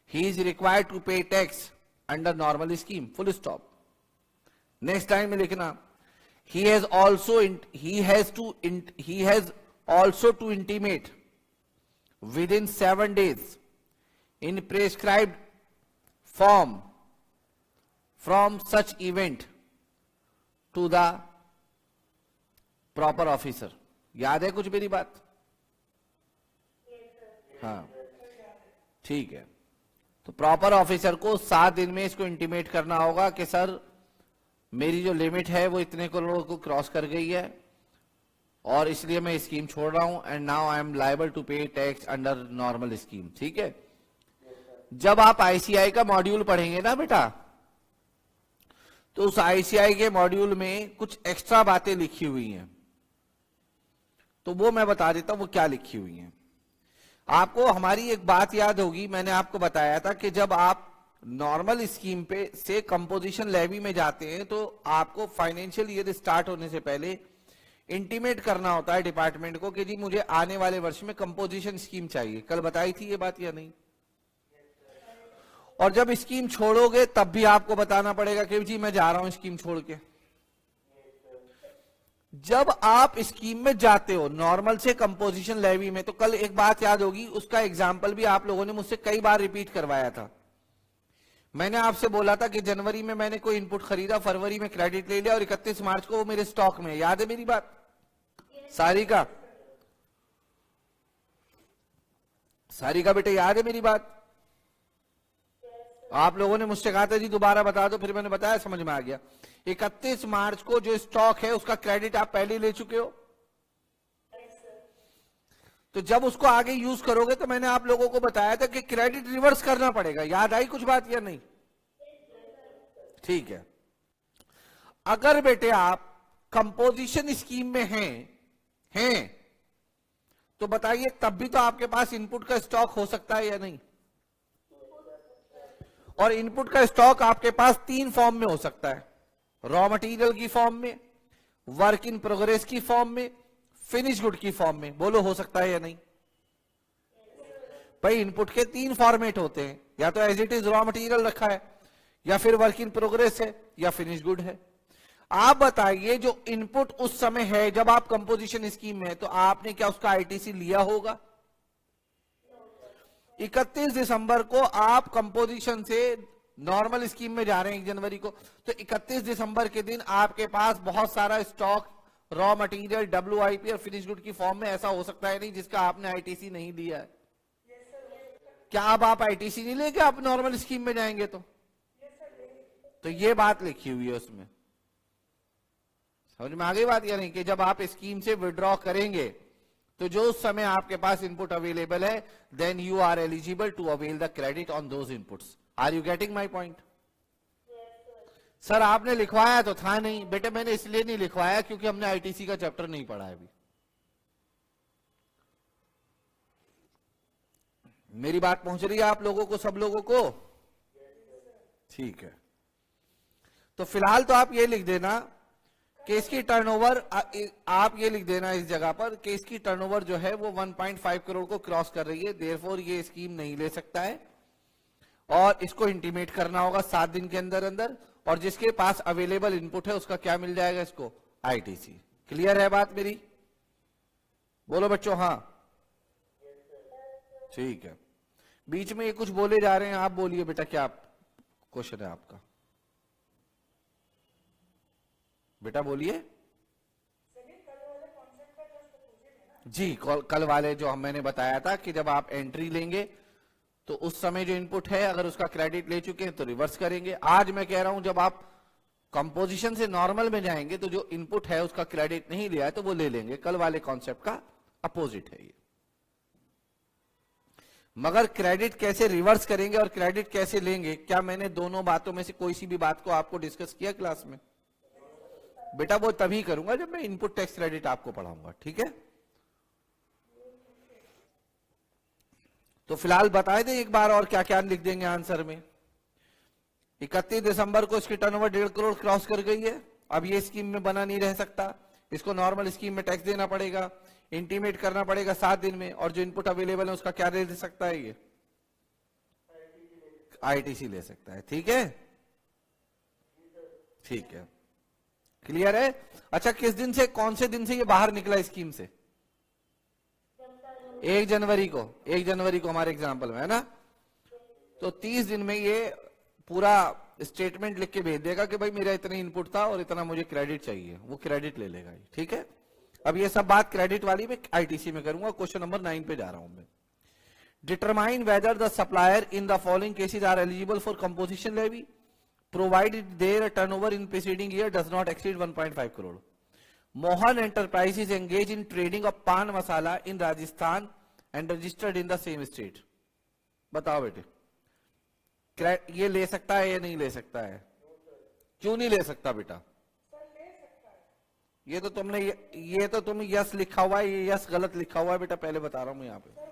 he is required to pay tax under normal scheme. Full stop. Next time में लिखना, he has also to intimate within 7 days in prescribed form from such event to the proper officer. याद है कुछ मेरी बात? हाँ, ठीक है. तो प्रॉपर ऑफिसर को 7 दिन में इसको इंटीमेट करना होगा कि सर मेरी जो लिमिट है वो इतने करोड़ को क्रॉस कर गई है और इसलिए मैं स्कीम छोड़ रहा हूं and now I am liable to pay tax under normal scheme. ठीक है. जब आप आईसीआई का मॉड्यूल पढ़ेंगे ना बेटा, तो उस आईसीआई के मॉड्यूल में कुछ एक्स्ट्रा बातें लिखी हुई हैं, तो वो मैं बता देता हूं वो क्या लिखी हुई हैं. आपको हमारी एक बात याद होगी, मैंने आपको बताया था कि जब आप नॉर्मल स्कीम पे से कंपोजिशन लेवी में जाते हैं तो आपको फाइनेंशियल ईयर स्टार्ट होने से पहले इंटीमेट करना होता है डिपार्टमेंट को कि जी मुझे आने वाले वर्ष में कंपोजिशन स्कीम चाहिए. कल बताई थी ये बात या नहीं? और जब स्कीम छोड़ोगे तब भी आपको बताना पड़ेगा कि जी मैं जा रहा हूं स्कीम छोड़ के. जब आप स्कीम में जाते हो नॉर्मल से कंपोजिशन लेवी में, तो कल एक बात याद होगी, उसका एग्जाम्पल भी आप लोगों ने मुझसे कई बार रिपीट करवाया था. मैंने आपसे बोला था कि जनवरी में मैंने कोई इनपुट खरीदा, फरवरी में क्रेडिट ले लिया और 31 मार्च को वो मेरे स्टॉक में. याद है मेरी बात? सारिका बेटे याद है मेरी बात? आप लोगों ने मुझसे कहा था जी दोबारा बता दो, फिर मैंने बताया, समझ में आ गया. 31 मार्च को जो स्टॉक है उसका क्रेडिट आप पहले ले चुके हो. तो जब उसको आगे यूज करोगे तो मैंने आप लोगों को बताया था कि क्रेडिट रिवर्स करना पड़ेगा. याद आई कुछ बात या नहीं? ठीक है. अगर बेटे आप कंपोजिशन स्कीम में हैं तो बताइए तब भी तो आपके पास इनपुट का स्टॉक हो सकता है या नहीं? और इनपुट का स्टॉक आपके पास 3 फॉर्म में हो सकता है. रॉ मटेरियल की फॉर्म में, वर्क इन प्रोग्रेस की फॉर्म में, फिनिश गुड की फॉर्म में. बोलो हो सकता है या नहीं? भाई इनपुट के 3 फॉर्मेट होते हैं, या तो as it is raw material रखा है, या फिर वर्क इन प्रोग्रेस है, या फिनिश गुड है. आप बताइए जो इनपुट उस समय है जब आप कंपोजिशन स्कीम में है, तो आपने क्या उसका आईटीसी लिया होगा? 31 दिसंबर को आप कंपोजिशन से नॉर्मल स्कीम में जा रहे हैं 1 जनवरी को, तो 31 दिसंबर के दिन आपके पास बहुत सारा स्टॉक रॉ मटेरियल, डब्ल्यूआईपी और फिनिश गुड की फॉर्म में ऐसा हो सकता है नहीं जिसका आपने आईटीसी नहीं लिया है. क्या अब आप आईटीसी नहीं लेके आप नॉर्मल स्कीम में जाएंगे? तो ये बात लिखी हुई है उसमें. समझ में आ गई बात या नहीं? कि जब आप स्कीम से विड्रॉ करेंगे तो जो उस समय आपके पास इनपुट अवेलेबल है, then you are eligible to avail the credit on those inputs. Are you getting my point? Sir आपने लिखवाया तो था नहीं. बेटे मैंने इसलिए नहीं लिखवाया क्योंकि हमने आईटीसी का चैप्टर नहीं पढ़ा है अभी. मेरी बात पहुंच रही है आप लोगों को, सब लोगों को? ठीक है. तो फिलहाल तो आप ये लिख देना कि इसकी टर्नओवर, आप ये लिख देना इस जगह पर कि इसकी टर्नओवर जो है वो 1.5 करोड़ को क्रॉस कर रही है, देयरफॉर ये स्कीम नहीं ले सकता है और इसको इंटीमेट करना होगा 7 दिन के अंदर अंदर. और जिसके पास अवेलेबल इनपुट है उसका क्या मिल जाएगा इसको? आईटीसी. क्लियर है बात मेरी? बोलो बच्चों हाँ. ठीक है. बीच में ये कुछ बोले जा रहे हैं, आप बोलिए बेटा क्या क्वेश्चन है आपका? बेटा बोलिए जी. कल वाले जो मैंने बताया था कि जब आप एंट्री लेंगे तो उस समय जो इनपुट है अगर उसका क्रेडिट ले चुके हैं तो रिवर्स करेंगे। आज मैं कह रहा हूं जब आप कंपोजिशन से नॉर्मल में जाएंगे तो जो इनपुट है उसका क्रेडिट नहीं लिया है तो वो ले लेंगे। कल वाले कॉन्सेप्ट का अपोजिट है ये। मगर क्रेडिट कैसे रिवर्स करेंगे और क्रेडिट कैसे लेंगे, क्या मैंने दोनों बातों में से कोई सी भी बात को आपको डिस्कस किया क्लास में? बेटा वो तभी करूंगा जब मैं इनपुट टैक्स क्रेडिट आपको पढ़ाऊंगा, ठीक है? तो फिलहाल बताए दें एक बार और क्या क्या लिख देंगे आंसर में। 31 दिसंबर को इसकी टर्नओवर 1.5 करोड़ क्रॉस कर गई है। अब ये स्कीम में बना नहीं रह सकता, इसको नॉर्मल स्कीम में टैक्स देना पड़ेगा, इंटीमेट करना पड़ेगा 7 दिन में। और जो इनपुट अवेलेबल है उसका क्या दे सकता है? ये आईटीसी ले सकता है, ठीक है? ठीक है, क्लियर है? अच्छा, किस दिन से, कौन से दिन से ये बाहर निकला स्कीम से? 1 जनवरी को। 1 जनवरी को हमारे एग्जाम्पल में है ना। तो 30 दिन में ये पूरा स्टेटमेंट लिख के भेज देगा कि भाई मेरा इतना इनपुट था और इतना मुझे क्रेडिट चाहिए, वो क्रेडिट ले लेगा, ठीक है? अब ये सब बात क्रेडिट वाली में आईटीसी में करूंगा। क्वेश्चन नंबर 9 पे जा रहा हूं मैं। Determine whether the supplier in the following cases are eligible for composition levy provided their turnover in preceding year does not exceed 1.5 crore. Mohan enterprises engage in trading of paan masala in Rajasthan and registered in the same state. बताओ बेटे, ये ले सकता है या नहीं ले सकता है? क्यों नहीं ले सकता बेटा? ये तो तुमने ये तो तुम यस लिखा हुआ है, ये यस गलत लिखा हुआ है बेटा, पहले बता रहा हूं मैं यहाँ पे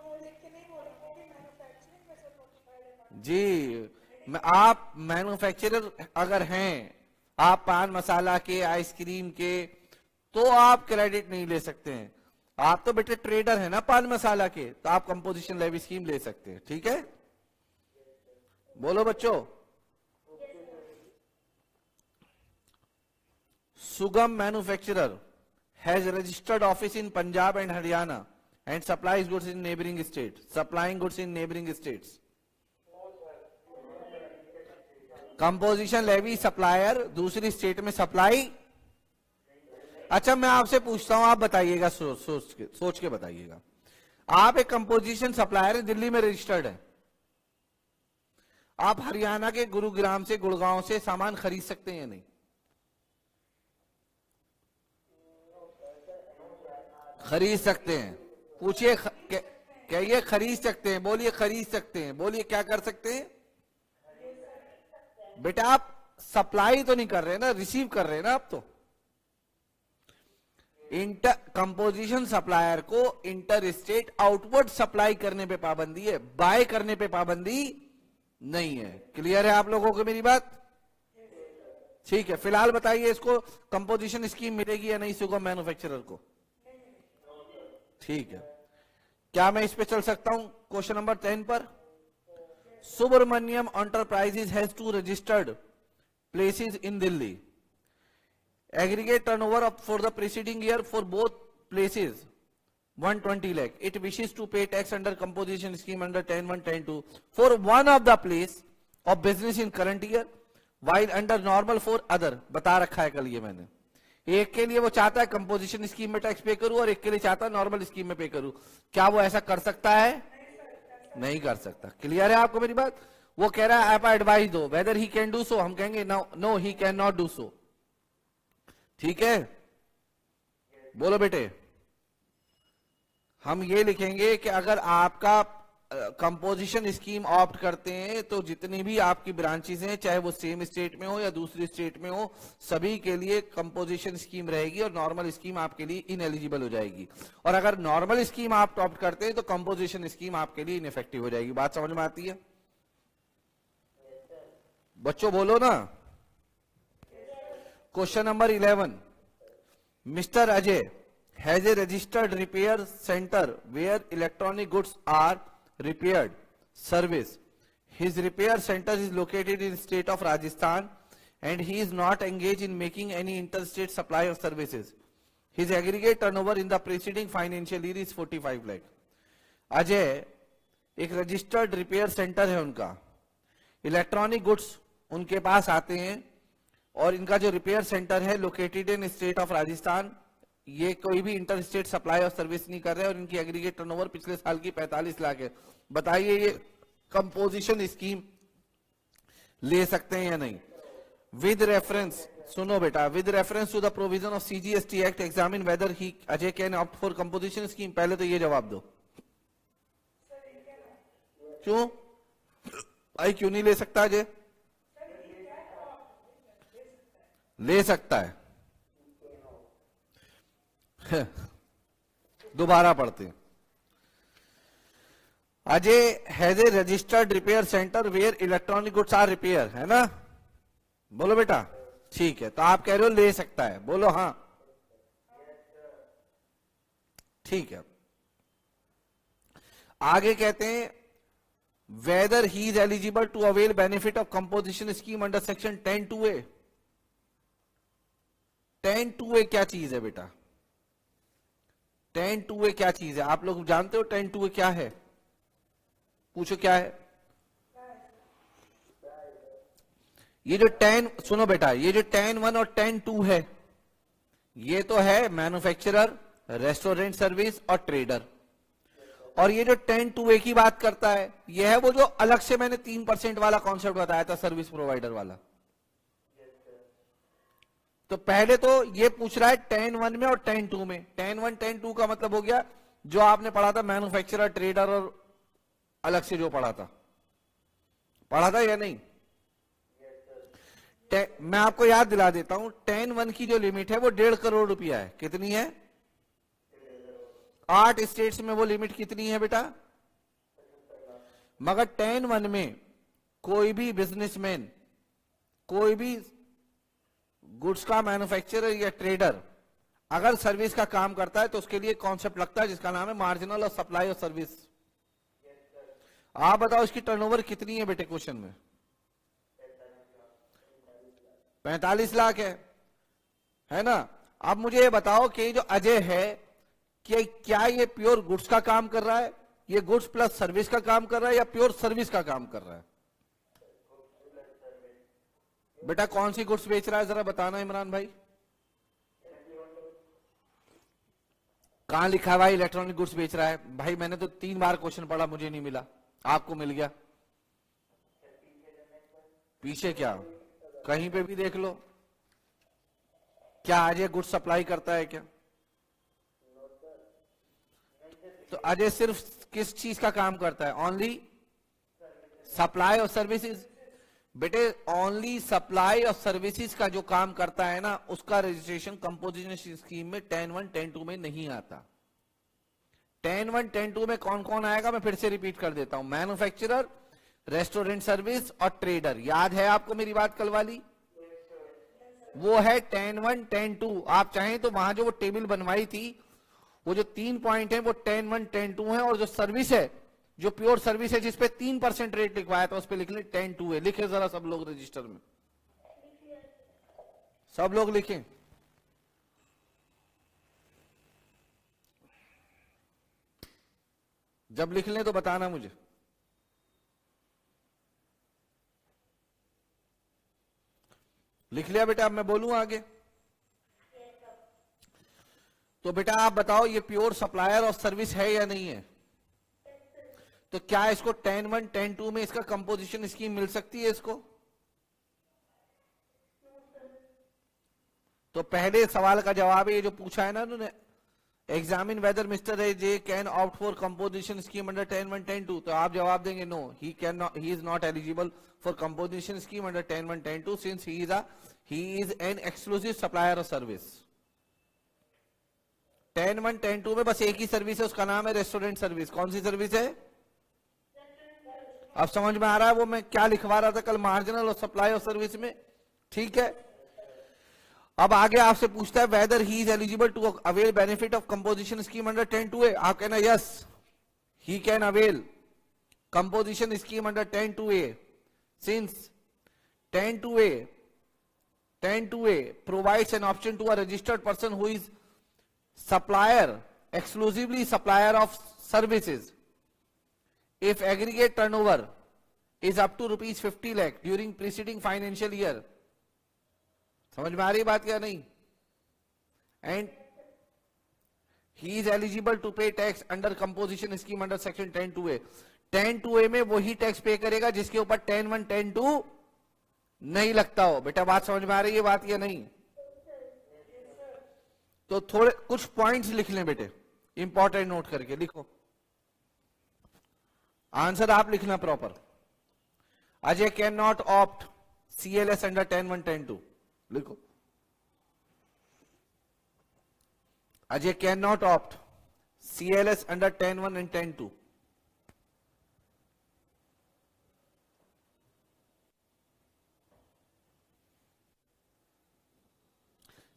जी। आप मैन्युफैक्चरर अगर हैं, आप पान मसाला के, आइसक्रीम के, तो आप क्रेडिट नहीं ले सकते हैं। आप तो बेटे ट्रेडर है ना पान मसाला के, तो आप कंपोजिशन लेवी स्कीम ले सकते हैं, ठीक है? बोलो बच्चों। Sugam manufacturer has registered office in Punjab and Haryana and supplies goods in neighboring states. Supplying goods in neighboring states. Composition levy supplier दूसरी स्टेट में सप्लाई। अच्छा, मैं आपसे पूछता हूं, आप बताइएगा, सोच के बताइएगा। आप एक कंपोजिशन सप्लायर है, दिल्ली में रजिस्टर्ड है, आप हरियाणा के गुरुग्राम से, गुड़गांव से सामान खरीद सकते हैं या नहीं? खरीद सकते हैं। पूछिए, कहिए खरीद सकते हैं, बोलिए खरीद सकते हैं, बोलिए क्या कर सकते हैं? बेटा आप सप्लाई तो नहीं कर रहे ना, रिसीव कर रहे हैं ना आप। तो इंटर कंपोजिशन सप्लायर को इंटर स्टेट आउटवर्ड सप्लाई करने पे पाबंदी है, बाय करने पे पाबंदी नहीं है। क्लियर है आप लोगों को मेरी बात? ठीक है, फिलहाल बताइए इसको कंपोजिशन स्कीम मिलेगी या नहीं सुगम मैन्युफैक्चरर को? ठीक है, क्या मैं इस पे चल सकता हूं क्वेश्चन नंबर 10 पर? Subramanyam enterprises has 2 registered places in Delhi. Aggregate turnover for the preceding year for both places 120 lakh. It wishes to pay tax under composition scheme under 10(1), 10(2) for one of the place of business in current year, while under normal for other. बता रखा है कल ये मैंने। एक के लिए वो चाहता है कंपोजिशन स्कीम में टैक्स पे करूं और एक के लिए चाहता है नॉर्मल स्कीम में पे करूं। क्या वो ऐसा कर सकता है? नहीं कर सकता। क्लियर है आपको मेरी बात? वो कह रहा है आप एडवाइस दो whether he can do so, हम कहेंगे no he can not do so. ठीक है, बोलो बेटे। हम ये लिखेंगे कि अगर आपका कंपोजिशन स्कीम ऑप्ट करते हैं तो जितनी भी आपकी ब्रांचेस हैं, चाहे वो सेम स्टेट में हो या दूसरी स्टेट में हो, सभी के लिए कंपोजिशन स्कीम रहेगी और नॉर्मल स्कीम आपके लिए इनएलिजिबल हो जाएगी। और अगर नॉर्मल स्कीम आप ऑप्ट करते हैं तो कंपोजिशन स्कीम आपके लिए इनइफेक्टिव हो जाएगी। बात समझ में आती है बच्चों? बोलो ना। Question number 11, mister Ajay has a registered repair center where electronic goods are repaired service. His repair center is located in state of Rajasthan and he is not engaged in making any interstate supply of services. His aggregate turnover in the preceding financial year is 45 lakh. Ajay एक registered repair centre है उनका, electronic goods उनके पास आते हैं और इनका जो repair centre है located in state of Rajasthan, ये कोई भी इंटर स्टेट सप्लाई और सर्विस नहीं कर रहे और इनकी एग्रीगेट टर्नओवर पिछले साल की 45 लाख है। बताइए ये कंपोजिशन स्कीम ले सकते हैं या नहीं। विद रेफरेंस, सुनो बेटा, with reference to the provision of CGST act examine whether he Ajay can opt for composition scheme. पहले तो ये जवाब दो, क्यों भाई, क्यों नहीं ले सकता अजय? ले सकता है। दोबारा पढ़ते हैं। Ajay has a registered repair centre where electronic goods are repair, है ना? बोलो बेटा, ठीक है। तो आप कह रहे हो ले सकता है, बोलो हाँ, ठीक है। आगे कहते हैं whether he is eligible to avail benefit of composition scheme under section 10(2)(a)। 10(2)(a) क्या चीज है बेटा? 10(2)(a) क्या चीज है? आप लोग जानते हो 10(2)(a) क्या है? पूछो क्या है ये जो 10, सुनो बेटा, ये जो 10(1) और 10(2) है, ये तो है मैन्युफैक्चरर, रेस्टोरेंट सर्विस और ट्रेडर। और ये जो 10(2)(a) की बात करता है, ये है वो जो अलग से मैंने 3% वाला कॉन्सेप्ट बताया था, सर्विस प्रोवाइडर वाला। तो पहले तो ये पूछ रहा है 10(1) में और 10(2) में। 10(1) 10(2) का मतलब हो गया जो आपने पढ़ा था मैन्युफैक्चरर, ट्रेडर और अलग से जो पढ़ा था या नहीं? मैं आपको याद दिला देता हूं, 10(1) की जो लिमिट है वो 1.5 करोड़ रुपया है। कितनी है? 8 स्टेट्स में वो लिमिट कितनी है बेटा? मगर 10(1) में कोई भी बिजनेसमैन, कोई भी गुड्स का मैन्युफैक्चरर या ट्रेडर अगर सर्विस का काम करता है तो उसके लिए कॉन्सेप्ट लगता है जिसका नाम है मार्जिनल और सप्लाई और सर्विस। आप बताओ इसकी टर्नओवर कितनी है बेटे? क्वेश्चन में 45 लाख है ना? अब मुझे ये बताओ कि ये जो अजय है कि क्या ये प्योर गुड्स का काम कर रहा है, ये गुड्स प्लस सर्विस का काम कर रहा है या प्योर सर्विस का काम कर रहा है? बेटा कौन सी गुड्स बेच रहा है जरा बताना इमरान भाई। कहां लिखा हुआ है इलेक्ट्रॉनिक गुड्स बेच रहा है? भाई मैंने तो 3 बार क्वेश्चन पढ़ा, मुझे नहीं मिला, आपको मिल गया। पीछे क्या, कहीं पे भी देख लो। क्या अजय गुड्स सप्लाई करता है क्या? तो अजय सिर्फ किस चीज का काम करता है? ओनली सप्लाई और सर्विसेज। बेटे ओनली सप्लाई और सर्विसेज का जो काम करता है ना, उसका रजिस्ट्रेशन कंपोजिशन स्कीम में 10(1) 10(2) में नहीं आता। 10(1) 10(2) में कौन कौन आएगा मैं फिर से रिपीट कर देता हूं। मैन्युफैक्चरर, रेस्टोरेंट सर्विस और ट्रेडर। याद है आपको मेरी बात कल वाली? वो है 10(1) 10(2). आप चाहें तो वहां जो वो टेबल बनवाई थी, वो जो 3 पॉइंट है वो 10(1) 10(2) है, और जो सर्विस है, जो प्योर सर्विस है जिसपे 3% रेट लिखवाया था, उस पर लिख ले 10(2) है। लिखे जरा सब लोग रजिस्टर में, सब लोग लिखें। जब लिख लें तो बताना मुझे। लिख लिया बेटा? अब मैं बोलूं आगे? तो बेटा आप बताओ ये प्योर सप्लायर ऑफ सर्विस है या नहीं है? तो क्या इसको 10(1) 10(2) में इसका कंपोजिशन स्कीम मिल सकती है इसको? तो पहले सवाल का जवाब है ये जो पूछा है ना उन्होंने, examine whether mister A J can opt for composition scheme under 10(1) 10(2). तो आप जवाब देंगे no, he can not, he is not eligible for composition scheme under 10(1) 10(2) since he is an exclusive supplier of service. 10(1) 10(2) में बस एक ही सर्विस है, उसका नाम है रेस्टोरेंट सर्विस। कौन सी सर्विस है? अब समझ में आ रहा है वो मैं क्या लिखवा रहा था कल मार्जिनल और सप्लाई और सर्विस में? ठीक है। अब आगे आपसे पूछता है whether he is eligible to avail benefit of composition scheme under 10(2)(a). आप कहना yes, he can avail composition scheme under 10(2)(a) since 10(2)(a) provides an option to a registered person who is supplier, exclusively supplier of services, if aggregate turnover is up to rupees 50 lakh during preceding financial year. समझ में आ रही बात क्या नहीं? And he is eligible to pay tax under composition scheme under section 10(2)(a). 10(2)(a) में वही tax पे करेगा जिसके ऊपर 10(1), 10(2) नहीं लगता हो। बेटा बात समझ में आ रही है बात या नहीं? तो थोड़े कुछ पॉइंट्स लिख लें बेटे, इंपॉर्टेंट नोट करके लिखो। आंसर आप लिखना proper. Ajay can not opt CLS under 10(1), 10(2). लिखो, Ajay can not opt CLS under 10(1) and 10(2).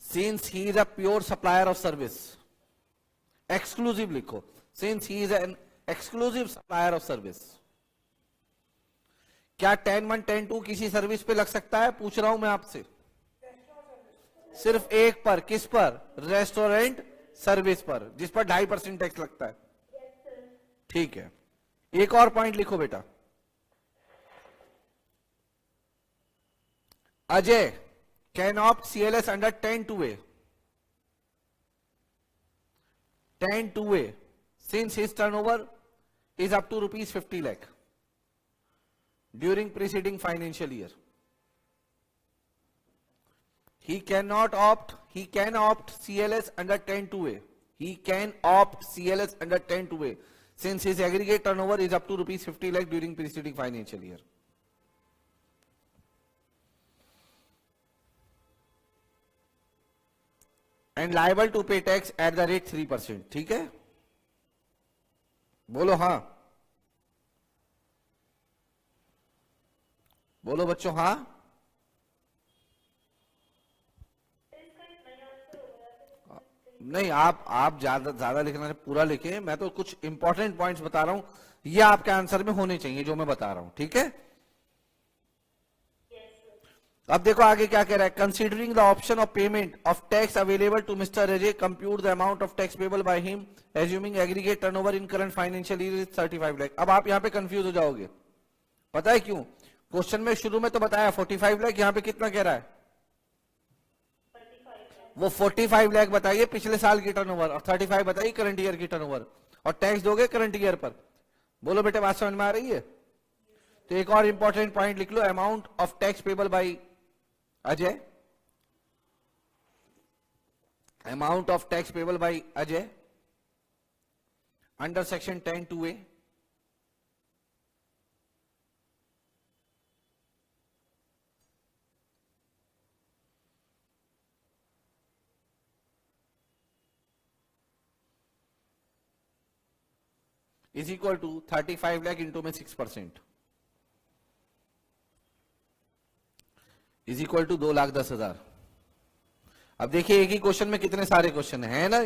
Since he is a pure supplier of service, exclusive लिखो, since he is an exclusive supplier of service। क्या 10(1), 10(2) किसी service पे लग सकता है? पूछ रहा हूं मैं आपसे। सिर्फ एक पर, किस पर? रेस्टोरेंट सर्विस पर, जिस पर 2.5% टैक्स लगता है। ठीक है, एक और पॉइंट लिखो बेटा। Ajay can opt CLS under 10(2)(a). 10(2)(a) since his turnover is up to ₹50 lakh during preceding financial year. He can opt CLS under 10(2)(a). He can opt CLS under 10(2)(a) since his aggregate turnover is up to ₹50 lakh during preceding financial year. And liable to pay tax at the rate 3%। ठीक है, बोलो हाँ, बोलो बच्चों हाँ। नहीं, आप ज्यादा लिखना है, पूरा लिखें। मैं तो कुछ इंपॉर्टेंट पॉइंट्स बता रहा हूं, ये आपके आंसर में होने चाहिए जो मैं बता रहा हूं। ठीक है, अब देखो आगे क्या कह रहा है। Considering the option of payment of tax available to mister Ajay, compute the amount of tax payable by him assuming aggregate turnover in current financial year is 35 lakh. अब आप यहां पे कंफ्यूज हो जाओगे, पता है क्यों? क्वेश्चन में शुरू में तो बताया 45 लाख, यहां पे कितना कह रहा है? वो 45 लाख बताइए पिछले साल की टर्नओवर, और 35 बताइए करंट ईयर की टर्नओवर, और टैक्स दोगे करंट ईयर पर। बोलो बेटे बात समझ में आ रही है? तो एक और इंपॉर्टेंट पॉइंट लिख लो, amount of tax payable by Ajay, amount of tax payable by Ajay under section 10(2)(a) is equal to 35 lakh into में 6% इज इक्वल टू 2,10,000। अब देखिए एक ही क्वेश्चन में कितने सारे क्वेश्चन है ना।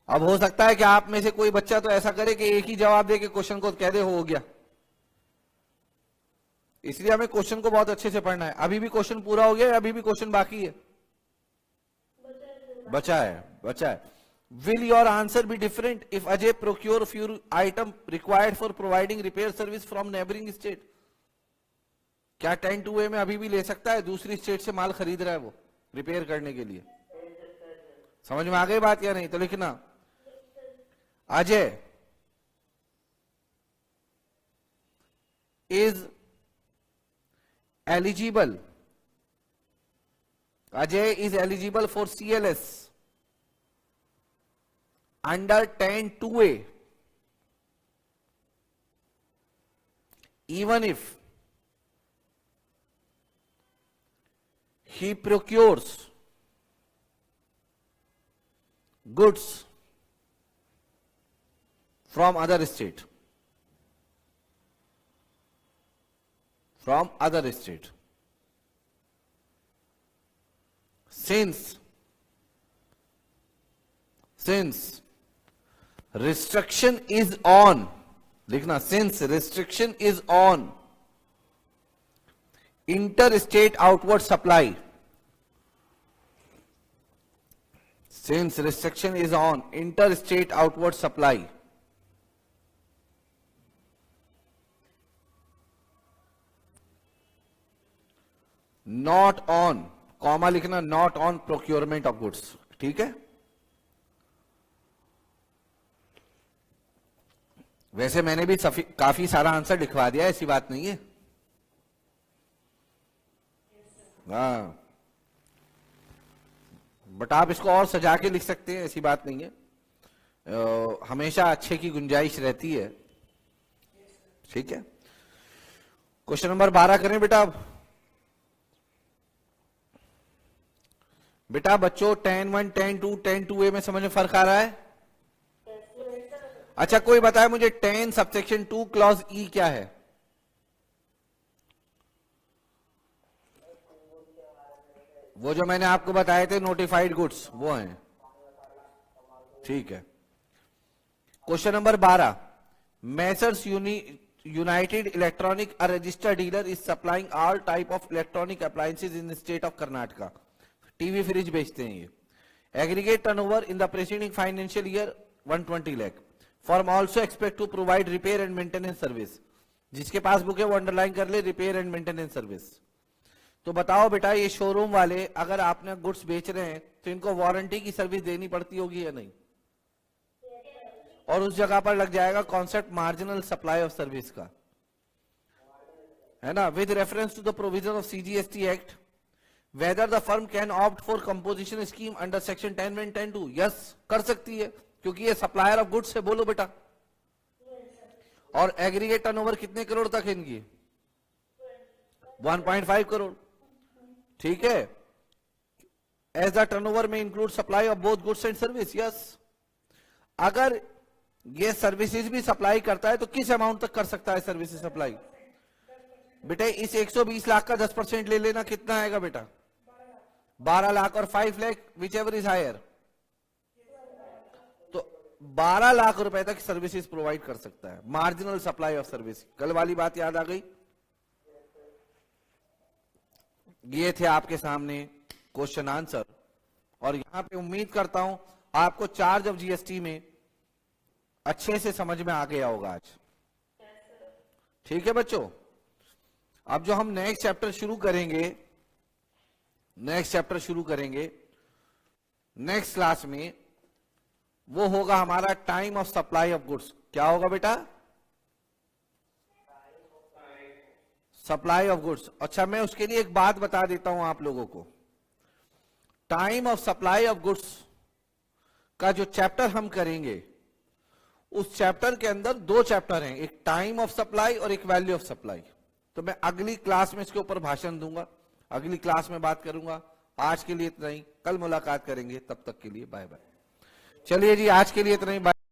अब हो सकता है कि आप में से कोई बच्चा तो ऐसा करे कि एक ही जवाब दे के क्वेश्चन को कह दे हो गया। इसलिए हमें क्वेश्चन को बहुत अच्छे से पढ़ना है। अभी भी क्वेश्चन पूरा हो गया या अभी भी क्वेश्चन बाकी है? बचा है। Will your answer be different if Ajay procure few item required for providing repair service from neighboring state? क्या 10(2)(a) में अभी भी ले सकता है? दूसरी स्टेट से माल खरीद रहा है वो रिपेयर करने के लिए। समझ में आ गई बात या नहीं? तो लिखना, Ajay is eligible for CLS under 10(2)(a) even if he procures goods from other state, since restriction is on, लिखना, since restriction is on interstate outward supply, since restriction is on interstate outward supply, not on, comma लिखना, not on procurement of goods। ठीक है, वैसे मैंने भी काफी सारा answer लिखवा दिया, ऐसी बात नहीं है। हाँ, बट आप इसको और सजा के लिख सकते हैं, ऐसी बात नहीं है। हमेशा अच्छे की गुंजाइश रहती है। ठीक है, क्वेश्चन नंबर 12 करें बेटा। बेटा बच्चों 10(1), 10(2), 10(2)A में समझ में फर्क आ रहा है? अच्छा, कोई बताए मुझे 10 सबसेक्शन 2 क्लॉज ई क्या है? वो जो मैंने आपको बताए थे नोटिफाइड गुड्स, वो हैं। ठीक है, question number 12, messrs United electronic a registered dealer is supplying all type of electronic appliances in the state of Karnataka. TV fridge बेचते हैं ये। Aggregate turnover in the preceding financial year 120 lakh. Firm also expect to provide repair and maintenance service. जिसके पास book है वो underline कर ले, repair and maintenance service. तो बताओ बेटा, ये शोरूम वाले अगर आपने गुड्स बेच रहे हैं तो इनको वारंटी की सर्विस देनी पड़ती होगी या नहीं? और उस जगह पर लग जाएगा concept marginal supply of service का, है ना, with reference to the provision of CGST act. Whether the firm can opt for composition scheme under section 10(1), 10(2)। Yes, कर सकती है, क्योंकि ये सप्लायर ऑफ गुड्स है। बोलो बेटा। और एग्रीगेट टर्नओवर कितने करोड़ तक है इनकी? 1.5 करोड़। ठीक है, एज द टर्नओवर में include supply of both goods and service. Yes, अगर ये सर्विसेज भी सप्लाई करता है तो किस अमाउंट तक कर सकता है सर्विसेज सप्लाई? बेटा इस 120 लाख का 10% ले लेना, कितना आएगा बेटा? 12 लाख और 5 lakh, whichever is higher. तो 12 लाख रुपए तक सर्विसेज प्रोवाइड कर सकता है, मार्जिनल सप्लाई ऑफ सर्विस। कल वाली बात याद आ गई? ये थे आपके सामने क्वेश्चन आंसर। और यहां पे उम्मीद करता हूं आपको चार्ज ऑफ GST में अच्छे से समझ में आ गया होगा आज। ठीक है बच्चों, अब जो हम नेक्स्ट चैप्टर शुरू करेंगे नेक्स्ट क्लास में, वो होगा हमारा time of supply of goods. क्या होगा बेटा? Supply of goods. अच्छा, मैं उसके लिए एक बात बता देता हूं आप लोगों को। Time of supply of goods का जो चैप्टर हम करेंगे, उस चैप्टर के अंदर 2 चैप्टर हैं, एक टाइम ऑफ सप्लाई और एक वैल्यू ऑफ सप्लाई। तो मैं अगली क्लास में इसके ऊपर भाषण दूंगा, अगली क्लास में बात करूंगा। आज के लिए इतना ही, कल मुलाकात करेंगे, तब तक के लिए बाय बाय। चलिए जी, आज के लिए इतना ही, बाय।